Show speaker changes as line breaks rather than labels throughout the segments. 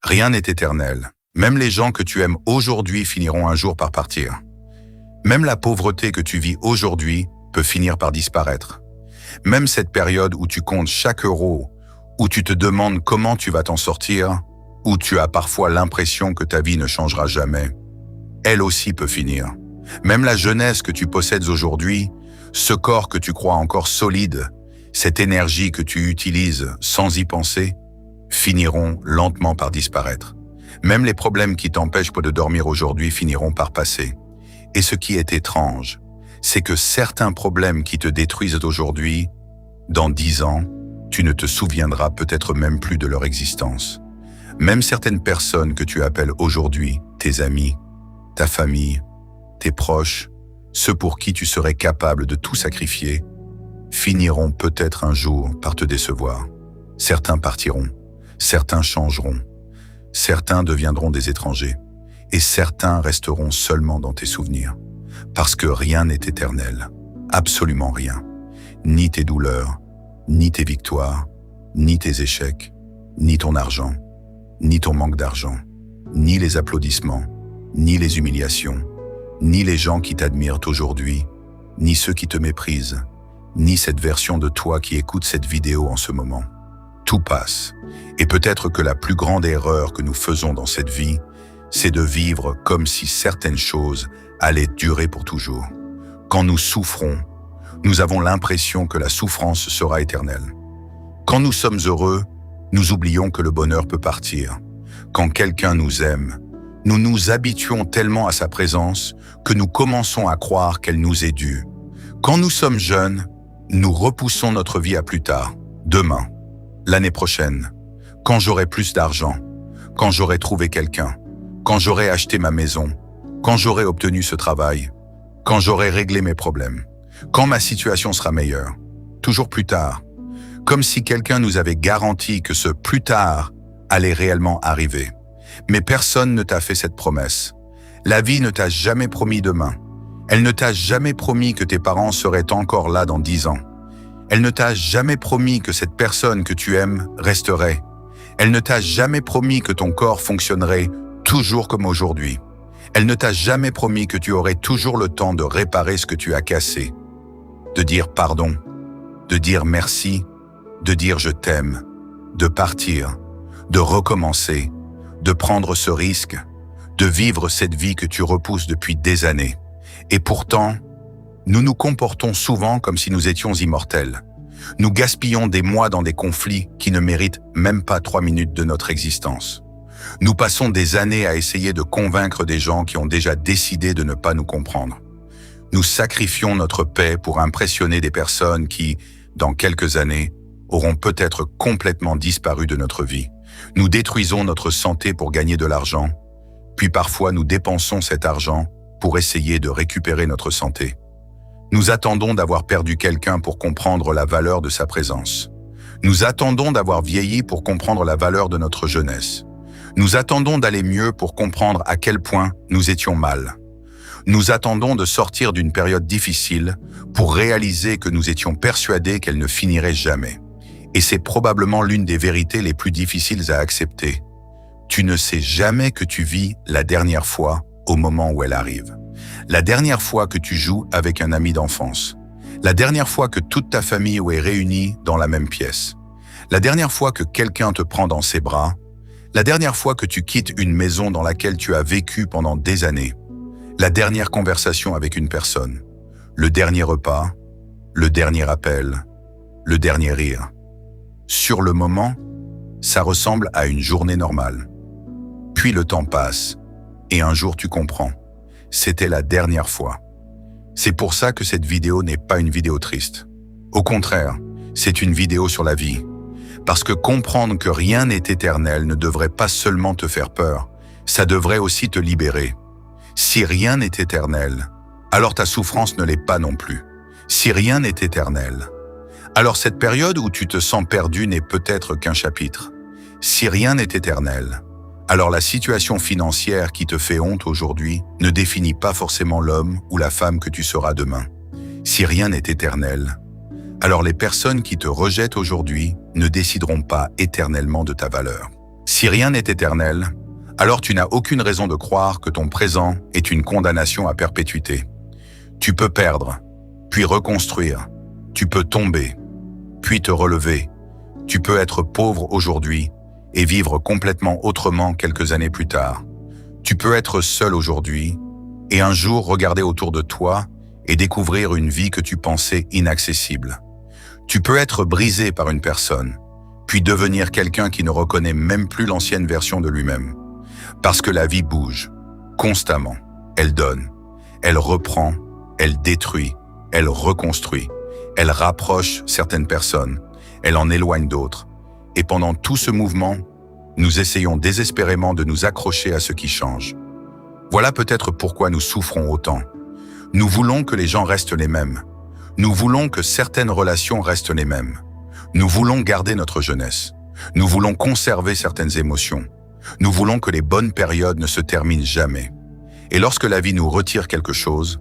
Rien n'est éternel. Même les gens que tu aimes aujourd'hui finiront un jour par partir. Même la pauvreté que tu vis aujourd'hui peut finir par disparaître. Même cette période où tu comptes chaque euro, où tu te demandes comment tu vas t'en sortir, où tu as parfois l'impression que ta vie ne changera jamais, elle aussi peut finir. Même la jeunesse que tu possèdes aujourd'hui, ce corps que tu crois encore solide, cette énergie que tu utilises sans y penser, finiront lentement par disparaître. Même les problèmes qui t'empêchent de dormir aujourd'hui finiront par passer. Et ce qui est étrange, c'est que certains problèmes qui te détruisent aujourd'hui, dans 10 ans, tu ne te souviendras peut-être même plus de leur existence. Même certaines personnes que tu appelles aujourd'hui tes amis, ta famille, tes proches, ceux pour qui tu serais capable de tout sacrifier, finiront peut-être un jour par te décevoir. Certains partiront, certains changeront, certains deviendront des étrangers, et certains resteront seulement dans tes souvenirs. Parce que rien n'est éternel, absolument rien. Ni tes douleurs, ni tes victoires, ni tes échecs, ni ton argent, ni ton manque d'argent, ni les applaudissements, ni les humiliations, ni les gens qui t'admirent aujourd'hui, ni ceux qui te méprisent, ni cette version de toi qui écoute cette vidéo en ce moment. Tout passe. Et peut-être que la plus grande erreur que nous faisons dans cette vie, c'est de vivre comme si certaines choses allaient durer pour toujours. Quand nous souffrons, nous avons l'impression que la souffrance sera éternelle. Quand nous sommes heureux, nous oublions que le bonheur peut partir. Quand quelqu'un nous aime, nous nous habituons tellement à sa présence que nous commençons à croire qu'elle nous est due. Quand nous sommes jeunes, nous repoussons notre vie à plus tard, demain, l'année prochaine, quand j'aurai plus d'argent, quand j'aurai trouvé quelqu'un, quand j'aurai acheté ma maison, quand j'aurai obtenu ce travail, quand j'aurai réglé mes problèmes, quand ma situation sera meilleure, toujours plus tard, comme si quelqu'un nous avait garanti que ce plus tard allait réellement arriver. Mais personne ne t'a fait cette promesse. La vie ne t'a jamais promis demain. Elle ne t'a jamais promis que tes parents seraient encore là dans 10 ans. Elle ne t'a jamais promis que cette personne que tu aimes resterait. Elle ne t'a jamais promis que ton corps fonctionnerait toujours comme aujourd'hui. Elle ne t'a jamais promis que tu aurais toujours le temps de réparer ce que tu as cassé, de dire pardon, de dire merci, de dire je t'aime, de partir, de recommencer, de prendre ce risque, de vivre cette vie que tu repousses depuis des années. Et pourtant, nous nous comportons souvent comme si nous étions immortels. Nous gaspillons des mois dans des conflits qui ne méritent même pas 3 minutes de notre existence. Nous passons des années à essayer de convaincre des gens qui ont déjà décidé de ne pas nous comprendre. Nous sacrifions notre paix pour impressionner des personnes qui, dans quelques années, auront peut-être complètement disparu de notre vie. Nous détruisons notre santé pour gagner de l'argent, puis parfois nous dépensons cet argent pour essayer de récupérer notre santé. Nous attendons d'avoir perdu quelqu'un pour comprendre la valeur de sa présence. Nous attendons d'avoir vieilli pour comprendre la valeur de notre jeunesse. Nous attendons d'aller mieux pour comprendre à quel point nous étions mal. Nous attendons de sortir d'une période difficile pour réaliser que nous étions persuadés qu'elle ne finirait jamais. Et c'est probablement l'une des vérités les plus difficiles à accepter. Tu ne sais jamais que tu vis la dernière fois au moment où elle arrive. La dernière fois que tu joues avec un ami d'enfance. La dernière fois que toute ta famille est réunie dans la même pièce. La dernière fois que quelqu'un te prend dans ses bras. La dernière fois que tu quittes une maison dans laquelle tu as vécu pendant des années. La dernière conversation avec une personne. Le dernier repas. Le dernier appel. Le dernier rire. Sur le moment, ça ressemble à une journée normale. Puis le temps passe, et un jour tu comprends. C'était la dernière fois. C'est pour ça que cette vidéo n'est pas une vidéo triste. Au contraire, c'est une vidéo sur la vie. Parce que comprendre que rien n'est éternel ne devrait pas seulement te faire peur, ça devrait aussi te libérer. Si rien n'est éternel, alors ta souffrance ne l'est pas non plus. Si rien n'est éternel, alors cette période où tu te sens perdu n'est peut-être qu'un chapitre. Si rien n'est éternel, alors la situation financière qui te fait honte aujourd'hui ne définit pas forcément l'homme ou la femme que tu seras demain. Si rien n'est éternel, alors les personnes qui te rejettent aujourd'hui ne décideront pas éternellement de ta valeur. Si rien n'est éternel, alors tu n'as aucune raison de croire que ton présent est une condamnation à perpétuité. Tu peux perdre, puis reconstruire. Tu peux tomber, puis te relever. Tu peux être pauvre aujourd'hui et vivre complètement autrement quelques années plus tard. Tu peux être seul aujourd'hui et un jour regarder autour de toi et découvrir une vie que tu pensais inaccessible. Tu peux être brisé par une personne, puis devenir quelqu'un qui ne reconnaît même plus l'ancienne version de lui-même. Parce que la vie bouge, constamment. Elle donne, elle reprend, elle détruit, elle reconstruit, elle rapproche certaines personnes, elle en éloigne d'autres. Et pendant tout ce mouvement, nous essayons désespérément de nous accrocher à ce qui change. Voilà peut-être pourquoi nous souffrons autant. Nous voulons que les gens restent les mêmes. Nous voulons que certaines relations restent les mêmes. Nous voulons garder notre jeunesse. Nous voulons conserver certaines émotions. Nous voulons que les bonnes périodes ne se terminent jamais. Et lorsque la vie nous retire quelque chose,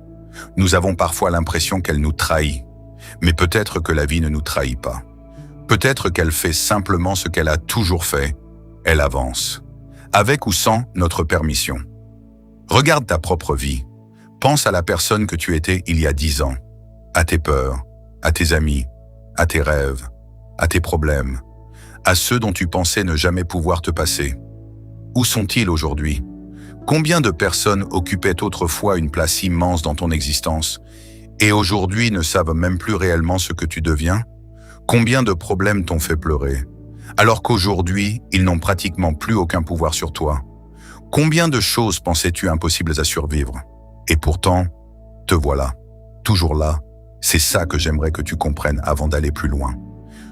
nous avons parfois l'impression qu'elle nous trahit. Mais peut-être que la vie ne nous trahit pas. Peut-être qu'elle fait simplement ce qu'elle a toujours fait. Elle avance. Avec ou sans notre permission. Regarde ta propre vie. Pense à la personne que tu étais il y a 10 ans. À tes peurs, à tes amis, à tes rêves, à tes problèmes, à ceux dont tu pensais ne jamais pouvoir te passer. Où sont-ils aujourd'hui? Combien de personnes occupaient autrefois une place immense dans ton existence et aujourd'hui ne savent même plus réellement ce que tu deviens? Combien de problèmes t'ont fait pleurer, alors qu'aujourd'hui, ils n'ont pratiquement plus aucun pouvoir sur toi? Combien de choses pensais-tu impossibles à survivre? Et pourtant, te voilà, toujours là. C'est ça que j'aimerais que tu comprennes avant d'aller plus loin.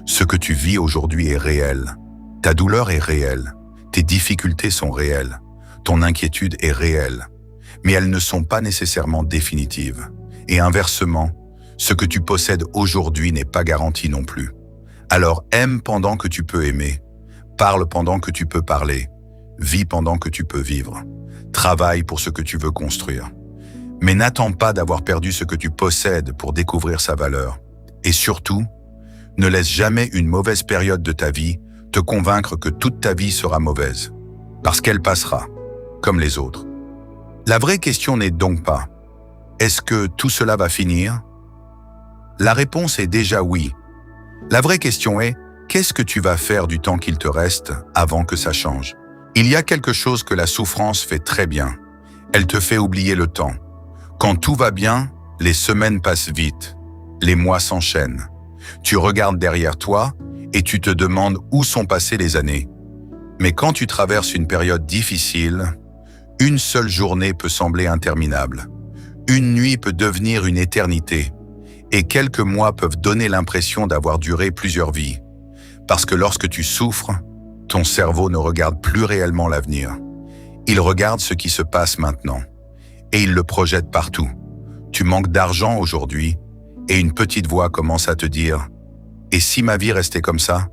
Ce que tu vis aujourd'hui est réel. Ta douleur est réelle. Tes difficultés sont réelles. Ton inquiétude est réelle. Mais elles ne sont pas nécessairement définitives. Et inversement, ce que tu possèdes aujourd'hui n'est pas garanti non plus. Alors aime pendant que tu peux aimer. Parle pendant que tu peux parler. Vis pendant que tu peux vivre. Travaille pour ce que tu veux construire. Mais n'attends pas d'avoir perdu ce que tu possèdes pour découvrir sa valeur. Et surtout, ne laisse jamais une mauvaise période de ta vie te convaincre que toute ta vie sera mauvaise. Parce qu'elle passera, comme les autres. La vraie question n'est donc pas « Est-ce que tout cela va finir ?» La réponse est déjà oui. La vraie question est « Qu'est-ce que tu vas faire du temps qu'il te reste avant que ça change ?» Il y a quelque chose que la souffrance fait très bien. Elle te fait oublier le temps. Quand tout va bien, les semaines passent vite. Les mois s'enchaînent. Tu regardes derrière toi et tu te demandes où sont passées les années. Mais quand tu traverses une période difficile, une seule journée peut sembler interminable. Une nuit peut devenir une éternité. Et quelques mois peuvent donner l'impression d'avoir duré plusieurs vies. Parce que lorsque tu souffres, ton cerveau ne regarde plus réellement l'avenir. Il regarde ce qui se passe maintenant. Et il le projette partout. Tu manques d'argent aujourd'hui et une petite voix commence à te dire « Et si ma vie restait comme ça ?»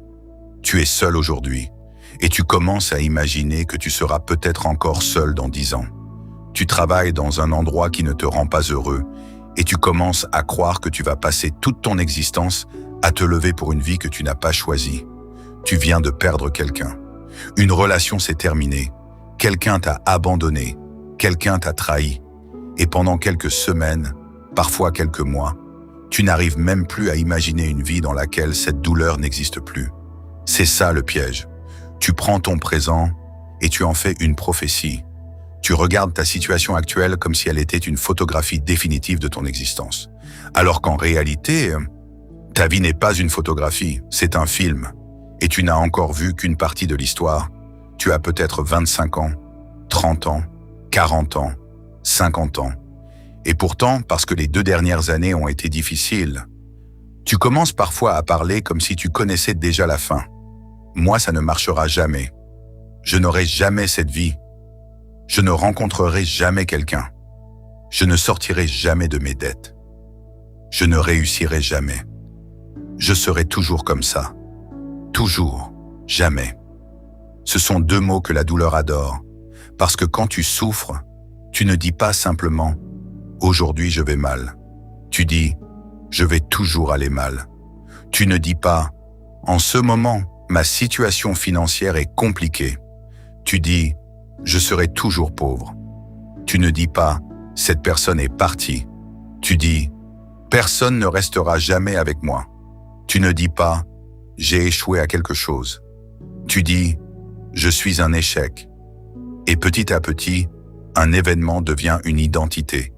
Tu es seul aujourd'hui et tu commences à imaginer que tu seras peut-être encore seul dans 10 ans. Tu travailles dans un endroit qui ne te rend pas heureux et tu commences à croire que tu vas passer toute ton existence à te lever pour une vie que tu n'as pas choisie. Tu viens de perdre quelqu'un. Une relation s'est terminée. Quelqu'un t'a abandonné. Quelqu'un t'a trahi. Et pendant quelques semaines, parfois quelques mois, tu n'arrives même plus à imaginer une vie dans laquelle cette douleur n'existe plus. C'est ça le piège. Tu prends ton présent et tu en fais une prophétie. Tu regardes ta situation actuelle comme si elle était une photographie définitive de ton existence. Alors qu'en réalité, ta vie n'est pas une photographie, c'est un film. Et tu n'as encore vu qu'une partie de l'histoire. Tu as peut-être 25 ans, 30 ans, 40 ans, 50 ans. Et pourtant, parce que les 2 dernières années ont été difficiles, tu commences parfois à parler comme si tu connaissais déjà la fin. Moi, ça ne marchera jamais. Je n'aurai jamais cette vie. Je ne rencontrerai jamais quelqu'un. Je ne sortirai jamais de mes dettes. Je ne réussirai jamais. Je serai toujours comme ça. Toujours. Jamais. Ce sont 2 mots que la douleur adore. Parce que quand tu souffres, tu ne dis pas simplement « Aujourd'hui, je vais mal ». Tu dis « Je vais toujours aller mal ». Tu ne dis pas « En ce moment, ma situation financière est compliquée ». Tu dis « je serai toujours pauvre ». Tu ne dis pas « cette personne est partie ». Tu dis « personne ne restera jamais avec moi ». Tu ne dis pas « j'ai échoué à quelque chose ». Tu dis « je suis un échec ». Et petit à petit, un événement devient une identité.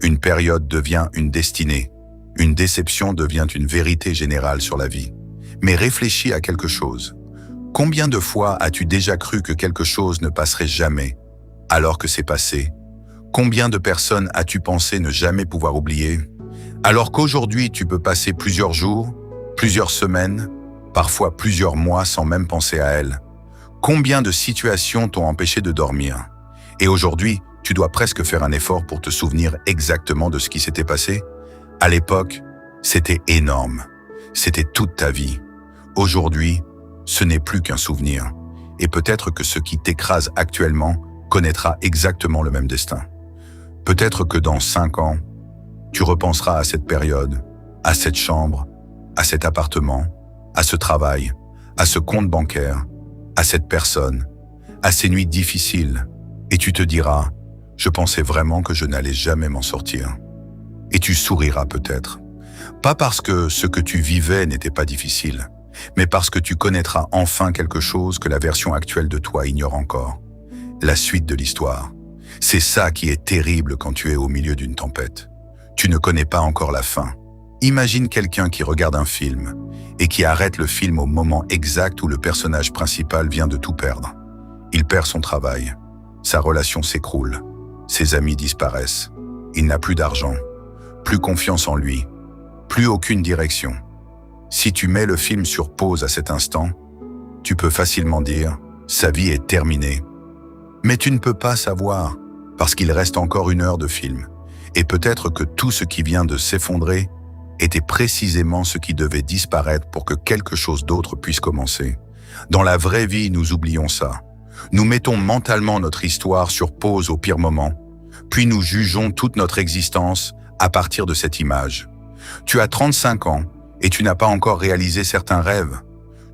Une période devient une destinée. Une déception devient une vérité générale sur la vie. Mais réfléchis à quelque chose. Combien de fois as-tu déjà cru que quelque chose ne passerait jamais, alors que c'est passé? Combien de personnes as-tu pensé ne jamais pouvoir oublier, alors qu'aujourd'hui tu peux passer plusieurs jours, plusieurs semaines, parfois plusieurs mois sans même penser à elles? Combien de situations t'ont empêché de dormir? Et aujourd'hui, tu dois presque faire un effort pour te souvenir exactement de ce qui s'était passé? À l'époque, c'était énorme. C'était toute ta vie. Aujourd'hui, ce n'est plus qu'un souvenir. Et peut-être que ce qui t'écrase actuellement connaîtra exactement le même destin. Peut-être que dans 5 ans, tu repenseras à cette période, à cette chambre, à cet appartement, à ce travail, à ce compte bancaire, à cette personne, à ces nuits difficiles, et tu te diras « je pensais vraiment que je n'allais jamais m'en sortir ». Et tu souriras peut-être. Pas parce que ce que tu vivais n'était pas difficile, mais parce que tu connaîtras enfin quelque chose que la version actuelle de toi ignore encore. La suite de l'histoire. C'est ça qui est terrible quand tu es au milieu d'une tempête. Tu ne connais pas encore la fin. Imagine quelqu'un qui regarde un film et qui arrête le film au moment exact où le personnage principal vient de tout perdre. Il perd son travail, sa relation s'écroule, ses amis disparaissent, il n'a plus d'argent, plus confiance en lui, plus aucune direction. Si tu mets le film sur pause à cet instant, tu peux facilement dire « sa vie est terminée ». Mais tu ne peux pas savoir, parce qu'il reste encore 1 heure de film. Et peut-être que tout ce qui vient de s'effondrer était précisément ce qui devait disparaître pour que quelque chose d'autre puisse commencer. Dans la vraie vie, nous oublions ça. Nous mettons mentalement notre histoire sur pause au pire moment, puis nous jugeons toute notre existence à partir de cette image. Tu as 35 ans et tu n'as pas encore réalisé certains rêves.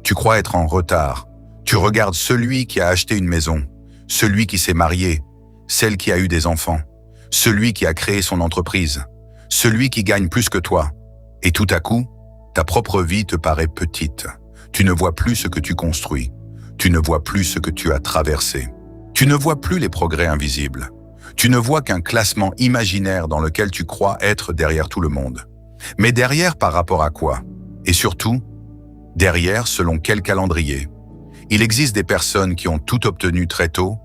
Tu crois être en retard. Tu regardes celui qui a acheté une maison, celui qui s'est marié, celle qui a eu des enfants, celui qui a créé son entreprise, celui qui gagne plus que toi. Et tout à coup, ta propre vie te paraît petite. Tu ne vois plus ce que tu construis. Tu ne vois plus ce que tu as traversé. Tu ne vois plus les progrès invisibles. Tu ne vois qu'un classement imaginaire dans lequel tu crois être derrière tout le monde. Mais derrière par rapport à quoi? Et surtout, derrière selon quel calendrier? Il existe des personnes qui ont tout obtenu très tôt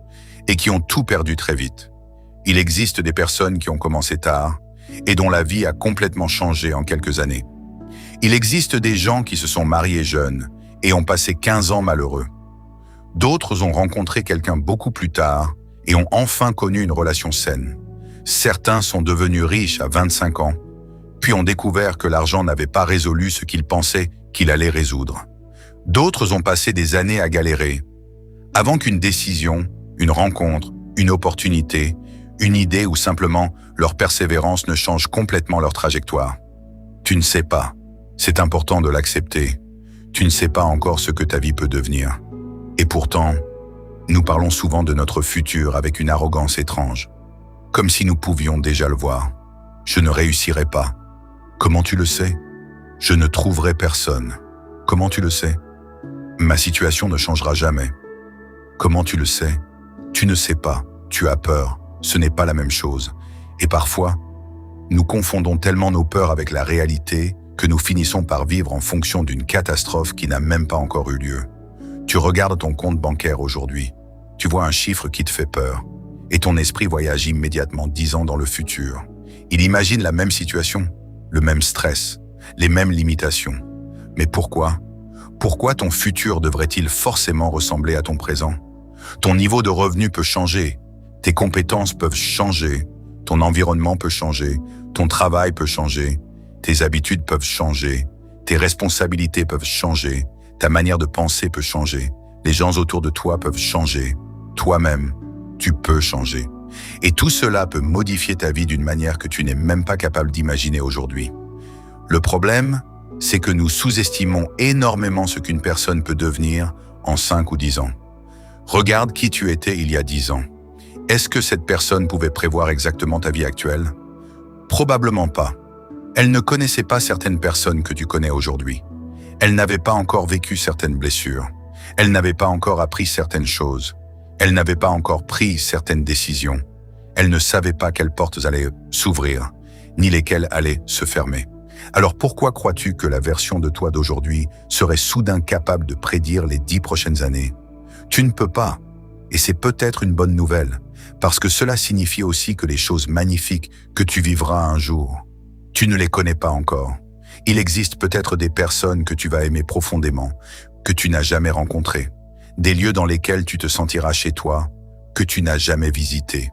et qui ont tout perdu très vite. Il existe des personnes qui ont commencé tard et dont la vie a complètement changé en quelques années. Il existe des gens qui se sont mariés jeunes et ont passé 15 ans malheureux. D'autres ont rencontré quelqu'un beaucoup plus tard et ont enfin connu une relation saine. Certains sont devenus riches à 25 ans, puis ont découvert que l'argent n'avait pas résolu ce qu'ils pensaient qu'il allait résoudre. D'autres ont passé des années à galérer, avant qu'une décision, une rencontre, une opportunité, une idée ou simplement leur persévérance ne change complètement leur trajectoire. Tu ne sais pas, c'est important de l'accepter. Tu ne sais pas encore ce que ta vie peut devenir. Et pourtant, nous parlons souvent de notre futur avec une arrogance étrange, comme si nous pouvions déjà le voir. Je ne réussirai pas. Comment tu le sais? Je ne trouverai personne. Comment tu le sais? Ma situation ne changera jamais. Comment tu le sais? Tu ne sais pas, tu as peur, ce n'est pas la même chose. Et parfois, nous confondons tellement nos peurs avec la réalité que nous finissons par vivre en fonction d'une catastrophe qui n'a même pas encore eu lieu. Tu regardes ton compte bancaire aujourd'hui, tu vois un chiffre qui te fait peur, et ton esprit voyage immédiatement 10 ans dans le futur. Il imagine la même situation, le même stress, les mêmes limitations. Mais pourquoi? Pourquoi ton futur devrait-il forcément ressembler à ton présent? Ton niveau de revenu peut changer, tes compétences peuvent changer, ton environnement peut changer, ton travail peut changer, tes habitudes peuvent changer, tes responsabilités peuvent changer, ta manière de penser peut changer, les gens autour de toi peuvent changer, toi-même, tu peux changer. Et tout cela peut modifier ta vie d'une manière que tu n'es même pas capable d'imaginer aujourd'hui. Le problème, c'est que nous sous-estimons énormément ce qu'une personne peut devenir en 5 ou 10 ans. Regarde qui tu étais il y a 10 ans. Est-ce que cette personne pouvait prévoir exactement ta vie actuelle? Probablement pas. Elle ne connaissait pas certaines personnes que tu connais aujourd'hui. Elle n'avait pas encore vécu certaines blessures. Elle n'avait pas encore appris certaines choses. Elle n'avait pas encore pris certaines décisions. Elle ne savait pas quelles portes allaient s'ouvrir, ni lesquelles allaient se fermer. Alors pourquoi crois-tu que la version de toi d'aujourd'hui serait soudain capable de prédire les 10 prochaines années? Tu ne peux pas. Et c'est peut-être une bonne nouvelle, parce que cela signifie aussi que les choses magnifiques que tu vivras un jour, tu ne les connais pas encore. Il existe peut-être des personnes que tu vas aimer profondément, que tu n'as jamais rencontrées, des lieux dans lesquels tu te sentiras chez toi, que tu n'as jamais visités,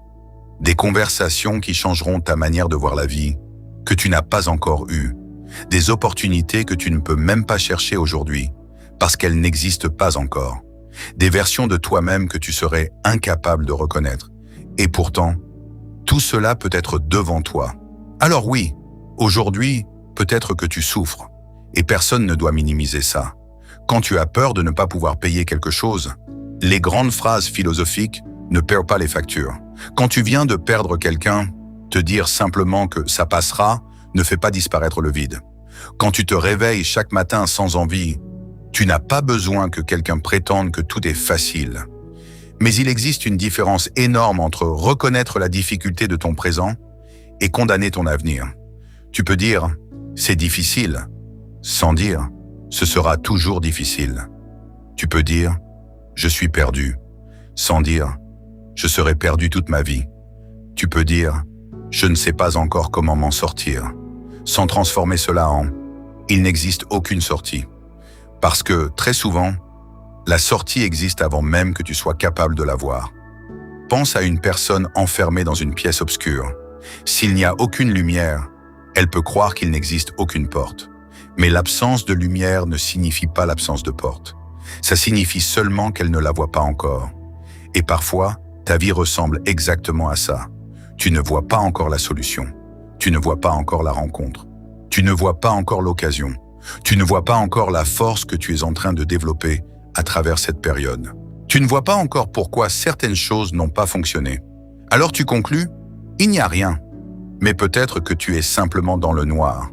des conversations qui changeront ta manière de voir la vie, que tu n'as pas encore eues, des opportunités que tu ne peux même pas chercher aujourd'hui, parce qu'elles n'existent pas encore, des versions de toi-même que tu serais incapable de reconnaître. Et pourtant, tout cela peut être devant toi. Alors oui, aujourd'hui, peut-être que tu souffres, et personne ne doit minimiser ça. Quand tu as peur de ne pas pouvoir payer quelque chose, les grandes phrases philosophiques ne paient pas les factures. Quand tu viens de perdre quelqu'un, te dire simplement que ça passera ne fait pas disparaître le vide. Quand tu te réveilles chaque matin sans envie, tu n'as pas besoin que quelqu'un prétende que tout est facile. Mais il existe une différence énorme entre reconnaître la difficulté de ton présent et condamner ton avenir. Tu peux dire « c'est difficile » sans dire « ce sera toujours difficile ». Tu peux dire « je suis perdu » sans dire « je serai perdu toute ma vie ». Tu peux dire « je ne sais pas encore comment m'en sortir » sans transformer cela en « il n'existe aucune sortie ». Parce que, très souvent, la sortie existe avant même que tu sois capable de la voir. Pense à une personne enfermée dans une pièce obscure. S'il n'y a aucune lumière, elle peut croire qu'il n'existe aucune porte. Mais l'absence de lumière ne signifie pas l'absence de porte. Ça signifie seulement qu'elle ne la voit pas encore. Et parfois, ta vie ressemble exactement à ça. Tu ne vois pas encore la solution. Tu ne vois pas encore la rencontre. Tu ne vois pas encore l'occasion. Tu ne vois pas encore la force que tu es en train de développer à travers cette période. Tu ne vois pas encore pourquoi certaines choses n'ont pas fonctionné. Alors tu conclus, il n'y a rien. Mais peut-être que tu es simplement dans le noir.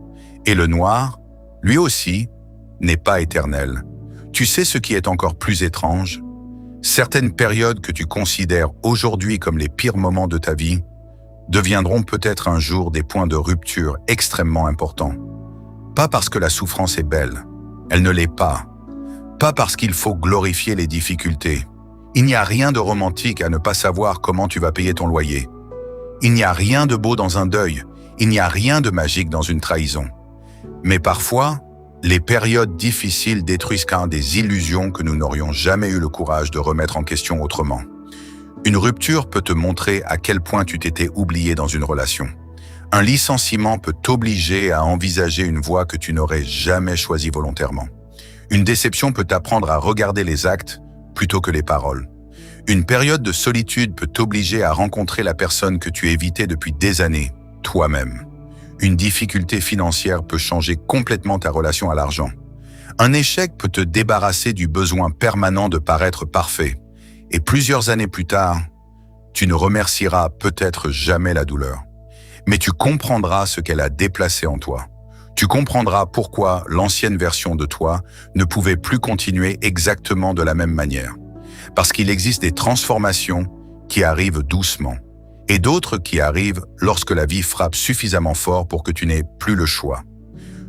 Et le noir, lui aussi, n'est pas éternel. Tu sais ce qui est encore plus étrange? Certaines périodes que tu considères aujourd'hui comme les pires moments de ta vie deviendront peut-être un jour des points de rupture extrêmement importants. Pas parce que la souffrance est belle, elle ne l'est pas. Pas parce qu'il faut glorifier les difficultés. Il n'y a rien de romantique à ne pas savoir comment tu vas payer ton loyer. Il n'y a rien de beau dans un deuil, il n'y a rien de magique dans une trahison. Mais parfois, les périodes difficiles détruisent car des illusions que nous n'aurions jamais eu le courage de remettre en question autrement. Une rupture peut te montrer à quel point tu t'étais oublié dans une relation. Un licenciement peut t'obliger à envisager une voie que tu n'aurais jamais choisie volontairement. Une déception peut t'apprendre à regarder les actes plutôt que les paroles. Une période de solitude peut t'obliger à rencontrer la personne que tu évitais depuis des années, toi-même. Une difficulté financière peut changer complètement ta relation à l'argent. Un échec peut te débarrasser du besoin permanent de paraître parfait. Et plusieurs années plus tard, tu ne remercieras peut-être jamais la douleur. Mais tu comprendras ce qu'elle a déplacé en toi. Tu comprendras pourquoi l'ancienne version de toi ne pouvait plus continuer exactement de la même manière. Parce qu'il existe des transformations qui arrivent doucement et d'autres qui arrivent lorsque la vie frappe suffisamment fort pour que tu n'aies plus le choix.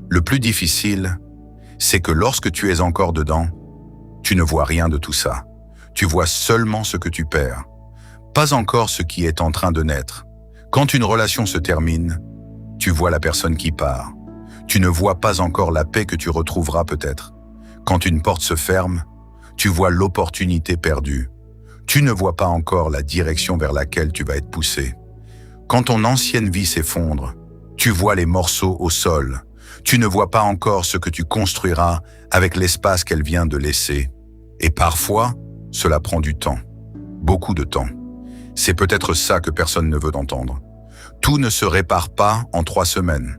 Le plus difficile, c'est que lorsque tu es encore dedans, tu ne vois rien de tout ça. Tu vois seulement ce que tu perds, pas encore ce qui est en train de naître. Quand une relation se termine, tu vois la personne qui part. Tu ne vois pas encore la paix que tu retrouveras peut-être. Quand une porte se ferme, tu vois l'opportunité perdue. Tu ne vois pas encore la direction vers laquelle tu vas être poussé. Quand ton ancienne vie s'effondre, tu vois les morceaux au sol. Tu ne vois pas encore ce que tu construiras avec l'espace qu'elle vient de laisser. Et parfois, cela prend du temps. Beaucoup de temps. C'est peut-être ça que personne ne veut entendre. Tout ne se répare pas en 3 semaines.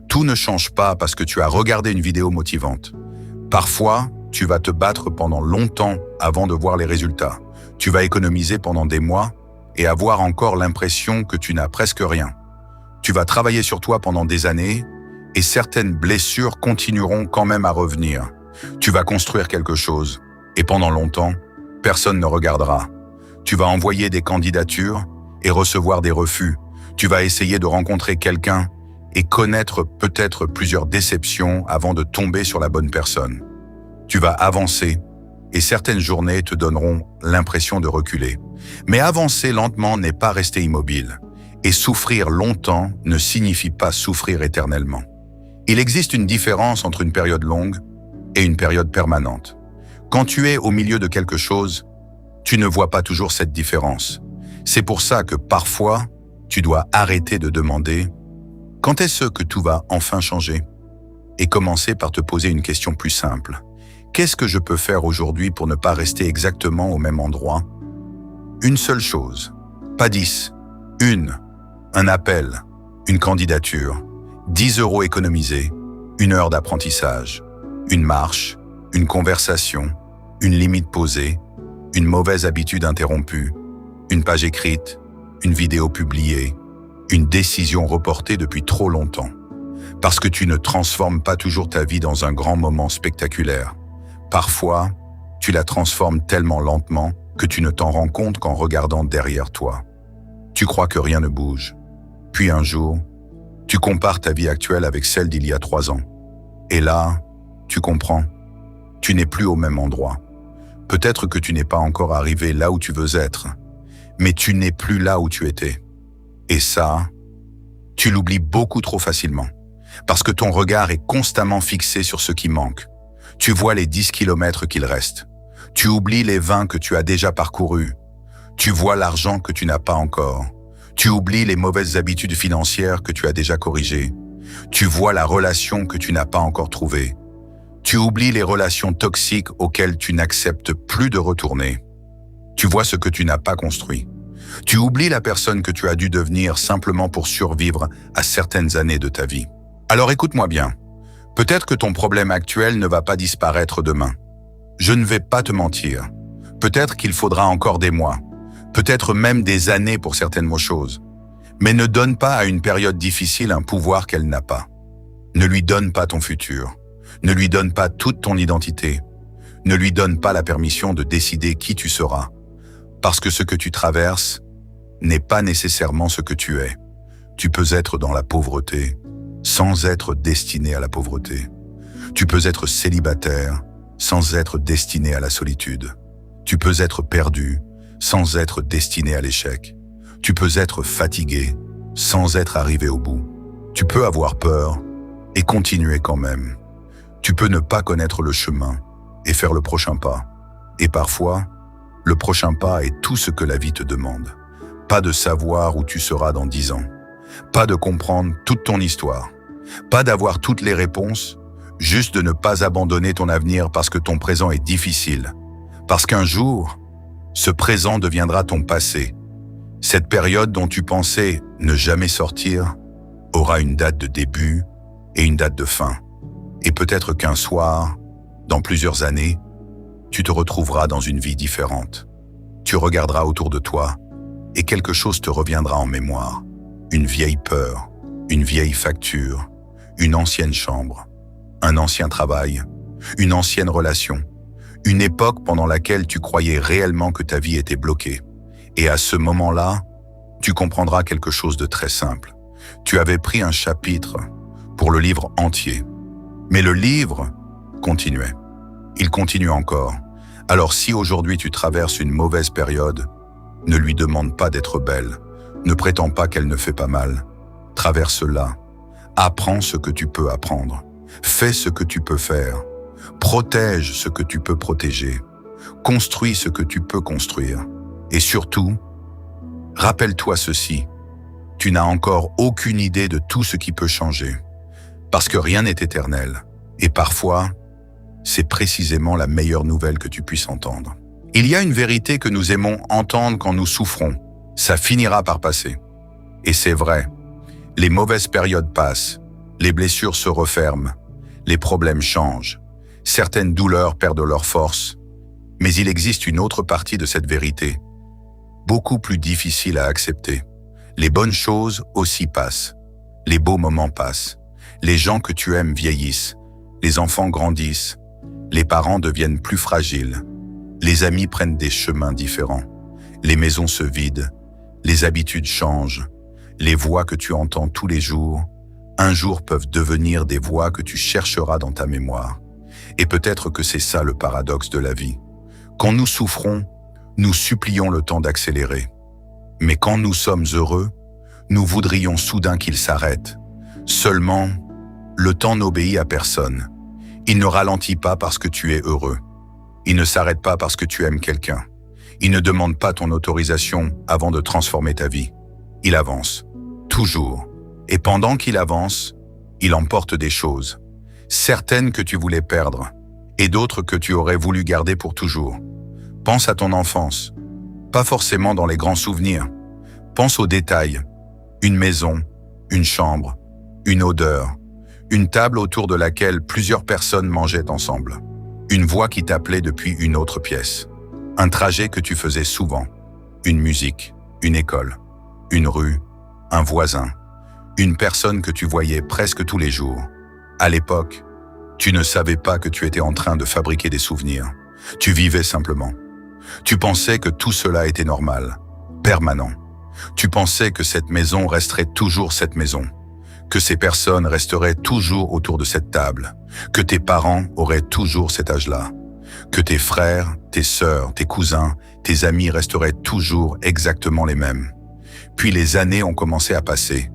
Tout ne change pas parce que tu as regardé une vidéo motivante. Parfois, tu vas te battre pendant longtemps avant de voir les résultats. Tu vas économiser pendant des mois et avoir encore l'impression que tu n'as presque rien. Tu vas travailler sur toi pendant des années et certaines blessures continueront quand même à revenir. Tu vas construire quelque chose et pendant longtemps, personne ne regardera. Tu vas envoyer des candidatures et recevoir des refus. Tu vas essayer de rencontrer quelqu'un et connaître peut-être plusieurs déceptions avant de tomber sur la bonne personne. Tu vas avancer et certaines journées te donneront l'impression de reculer. Mais avancer lentement n'est pas rester immobile. Et souffrir longtemps ne signifie pas souffrir éternellement. Il existe une différence entre une période longue et une période permanente. Quand tu es au milieu de quelque chose, tu ne vois pas toujours cette différence. C'est pour ça que parfois, tu dois arrêter de demander « Quand est-ce que tout va enfin changer ?» et commencer par te poser une question plus simple. Qu'est-ce que je peux faire aujourd'hui pour ne pas rester exactement au même endroit? Une seule chose, pas 10, un appel, une candidature, 10 € économisés, 1 heure d'apprentissage, une marche, une conversation, une limite posée, une mauvaise habitude interrompue, une page écrite, une vidéo publiée, une décision reportée depuis trop longtemps. Parce que tu ne transformes pas toujours ta vie dans un grand moment spectaculaire. Parfois, tu la transformes tellement lentement que tu ne t'en rends compte qu'en regardant derrière toi. Tu crois que rien ne bouge. Puis un jour, tu compares ta vie actuelle avec celle d'il y a 3 ans. Et là, tu comprends. Tu n'es plus au même endroit. Peut-être que tu n'es pas encore arrivé là où tu veux être, mais tu n'es plus là où tu étais. Et ça, tu l'oublies beaucoup trop facilement, parce que ton regard est constamment fixé sur ce qui manque. Tu vois les 10 kilomètres qu'il reste. Tu oublies les 20 que tu as déjà parcourus. Tu vois l'argent que tu n'as pas encore. Tu oublies les mauvaises habitudes financières que tu as déjà corrigées. Tu vois la relation que tu n'as pas encore trouvée. Tu oublies les relations toxiques auxquelles tu n'acceptes plus de retourner. Tu vois ce que tu n'as pas construit. Tu oublies la personne que tu as dû devenir simplement pour survivre à certaines années de ta vie. Alors écoute-moi bien. Peut-être que ton problème actuel ne va pas disparaître demain. Je ne vais pas te mentir. Peut-être qu'il faudra encore des mois, peut-être même des années pour certaines choses. Mais ne donne pas à une période difficile un pouvoir qu'elle n'a pas. Ne lui donne pas ton futur. Ne lui donne pas toute ton identité. Ne lui donne pas la permission de décider qui tu seras. Parce que ce que tu traverses n'est pas nécessairement ce que tu es. Tu peux être dans la pauvreté sans être destiné à la pauvreté. Tu peux être célibataire sans être destiné à la solitude. Tu peux être perdu sans être destiné à l'échec. Tu peux être fatigué sans être arrivé au bout. Tu peux avoir peur et continuer quand même. Tu peux ne pas connaître le chemin et faire le prochain pas. Et parfois, le prochain pas est tout ce que la vie te demande. Pas de savoir où tu seras dans 10 ans. Pas de comprendre toute ton histoire. Pas d'avoir toutes les réponses, juste de ne pas abandonner ton avenir parce que ton présent est difficile. Parce qu'un jour, ce présent deviendra ton passé. Cette période dont tu pensais ne jamais sortir aura une date de début et une date de fin. Et peut-être qu'un soir, dans plusieurs années, tu te retrouveras dans une vie différente. Tu regarderas autour de toi et quelque chose te reviendra en mémoire. Une vieille peur, une vieille facture, une ancienne chambre, un ancien travail, une ancienne relation, une époque pendant laquelle tu croyais réellement que ta vie était bloquée. Et à ce moment-là, tu comprendras quelque chose de très simple. Tu avais pris un chapitre pour le livre entier. Mais le livre continuait. Il continue encore. Alors si aujourd'hui tu traverses une mauvaise période, ne lui demande pas d'être belle. Ne prétends pas qu'elle ne fait pas mal. Traverse-la. Apprends ce que tu peux apprendre. Fais ce que tu peux faire. Protège ce que tu peux protéger. Construis ce que tu peux construire. Et surtout, rappelle-toi ceci. Tu n'as encore aucune idée de tout ce qui peut changer. Parce que rien n'est éternel. Et parfois, c'est précisément la meilleure nouvelle que tu puisses entendre. Il y a une vérité que nous aimons entendre quand nous souffrons. Ça finira par passer. Et c'est vrai. Les mauvaises périodes passent. Les blessures se referment. Les problèmes changent. Certaines douleurs perdent leur force. Mais il existe une autre partie de cette vérité, beaucoup plus difficile à accepter. Les bonnes choses aussi passent. Les beaux moments passent. Les gens que tu aimes vieillissent. Les enfants grandissent. Les parents deviennent plus fragiles. Les amis prennent des chemins différents. Les maisons se vident. Les habitudes changent. Les voix que tu entends tous les jours, un jour peuvent devenir des voix que tu chercheras dans ta mémoire. Et peut-être que c'est ça le paradoxe de la vie. Quand nous souffrons, nous supplions le temps d'accélérer. Mais quand nous sommes heureux, nous voudrions soudain qu'il s'arrête. Seulement, le temps n'obéit à personne. Il ne ralentit pas parce que tu es heureux. Il ne s'arrête pas parce que tu aimes quelqu'un. Il ne demande pas ton autorisation avant de transformer ta vie. Il avance, toujours. Et pendant qu'il avance, il emporte des choses. Certaines que tu voulais perdre, et d'autres que tu aurais voulu garder pour toujours. Pense à ton enfance, pas forcément dans les grands souvenirs. Pense aux détails. Une maison, une chambre, une odeur, une table autour de laquelle plusieurs personnes mangeaient ensemble. Une voix qui t'appelait depuis une autre pièce. Un trajet que tu faisais souvent. Une musique, une école, une rue, un voisin. Une personne que tu voyais presque tous les jours. À l'époque, tu ne savais pas que tu étais en train de fabriquer des souvenirs. Tu vivais simplement. Tu pensais que tout cela était normal, permanent. Tu pensais que cette maison resterait toujours cette maison, que ces personnes resteraient toujours autour de cette table, que tes parents auraient toujours cet âge-là, que tes frères, tes sœurs, tes cousins, tes amis resteraient toujours exactement les mêmes. Puis les années ont commencé à passer.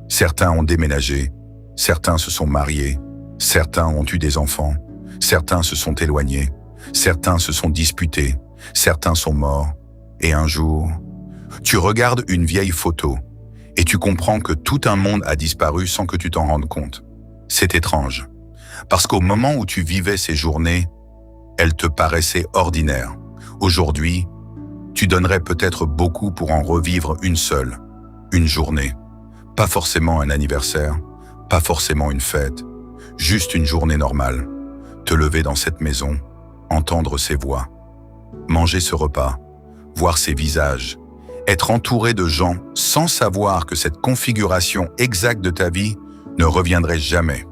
Certains ont déménagé, certains se sont mariés, certains ont eu des enfants, certains se sont éloignés, certains se sont disputés, certains sont morts. Et un jour, tu regardes une vieille photo et tu comprends que tout un monde a disparu sans que tu t'en rendes compte. C'est étrange, parce qu'au moment où tu vivais ces journées, elles te paraissaient ordinaires. Aujourd'hui, tu donnerais peut-être beaucoup pour en revivre une seule, une journée. Pas forcément un anniversaire, pas forcément une fête, juste une journée normale. Te lever dans cette maison, entendre ces voix, manger ce repas, voir ces visages, être entouré de gens sans savoir que cette configuration exacte de ta vie ne reviendrait jamais.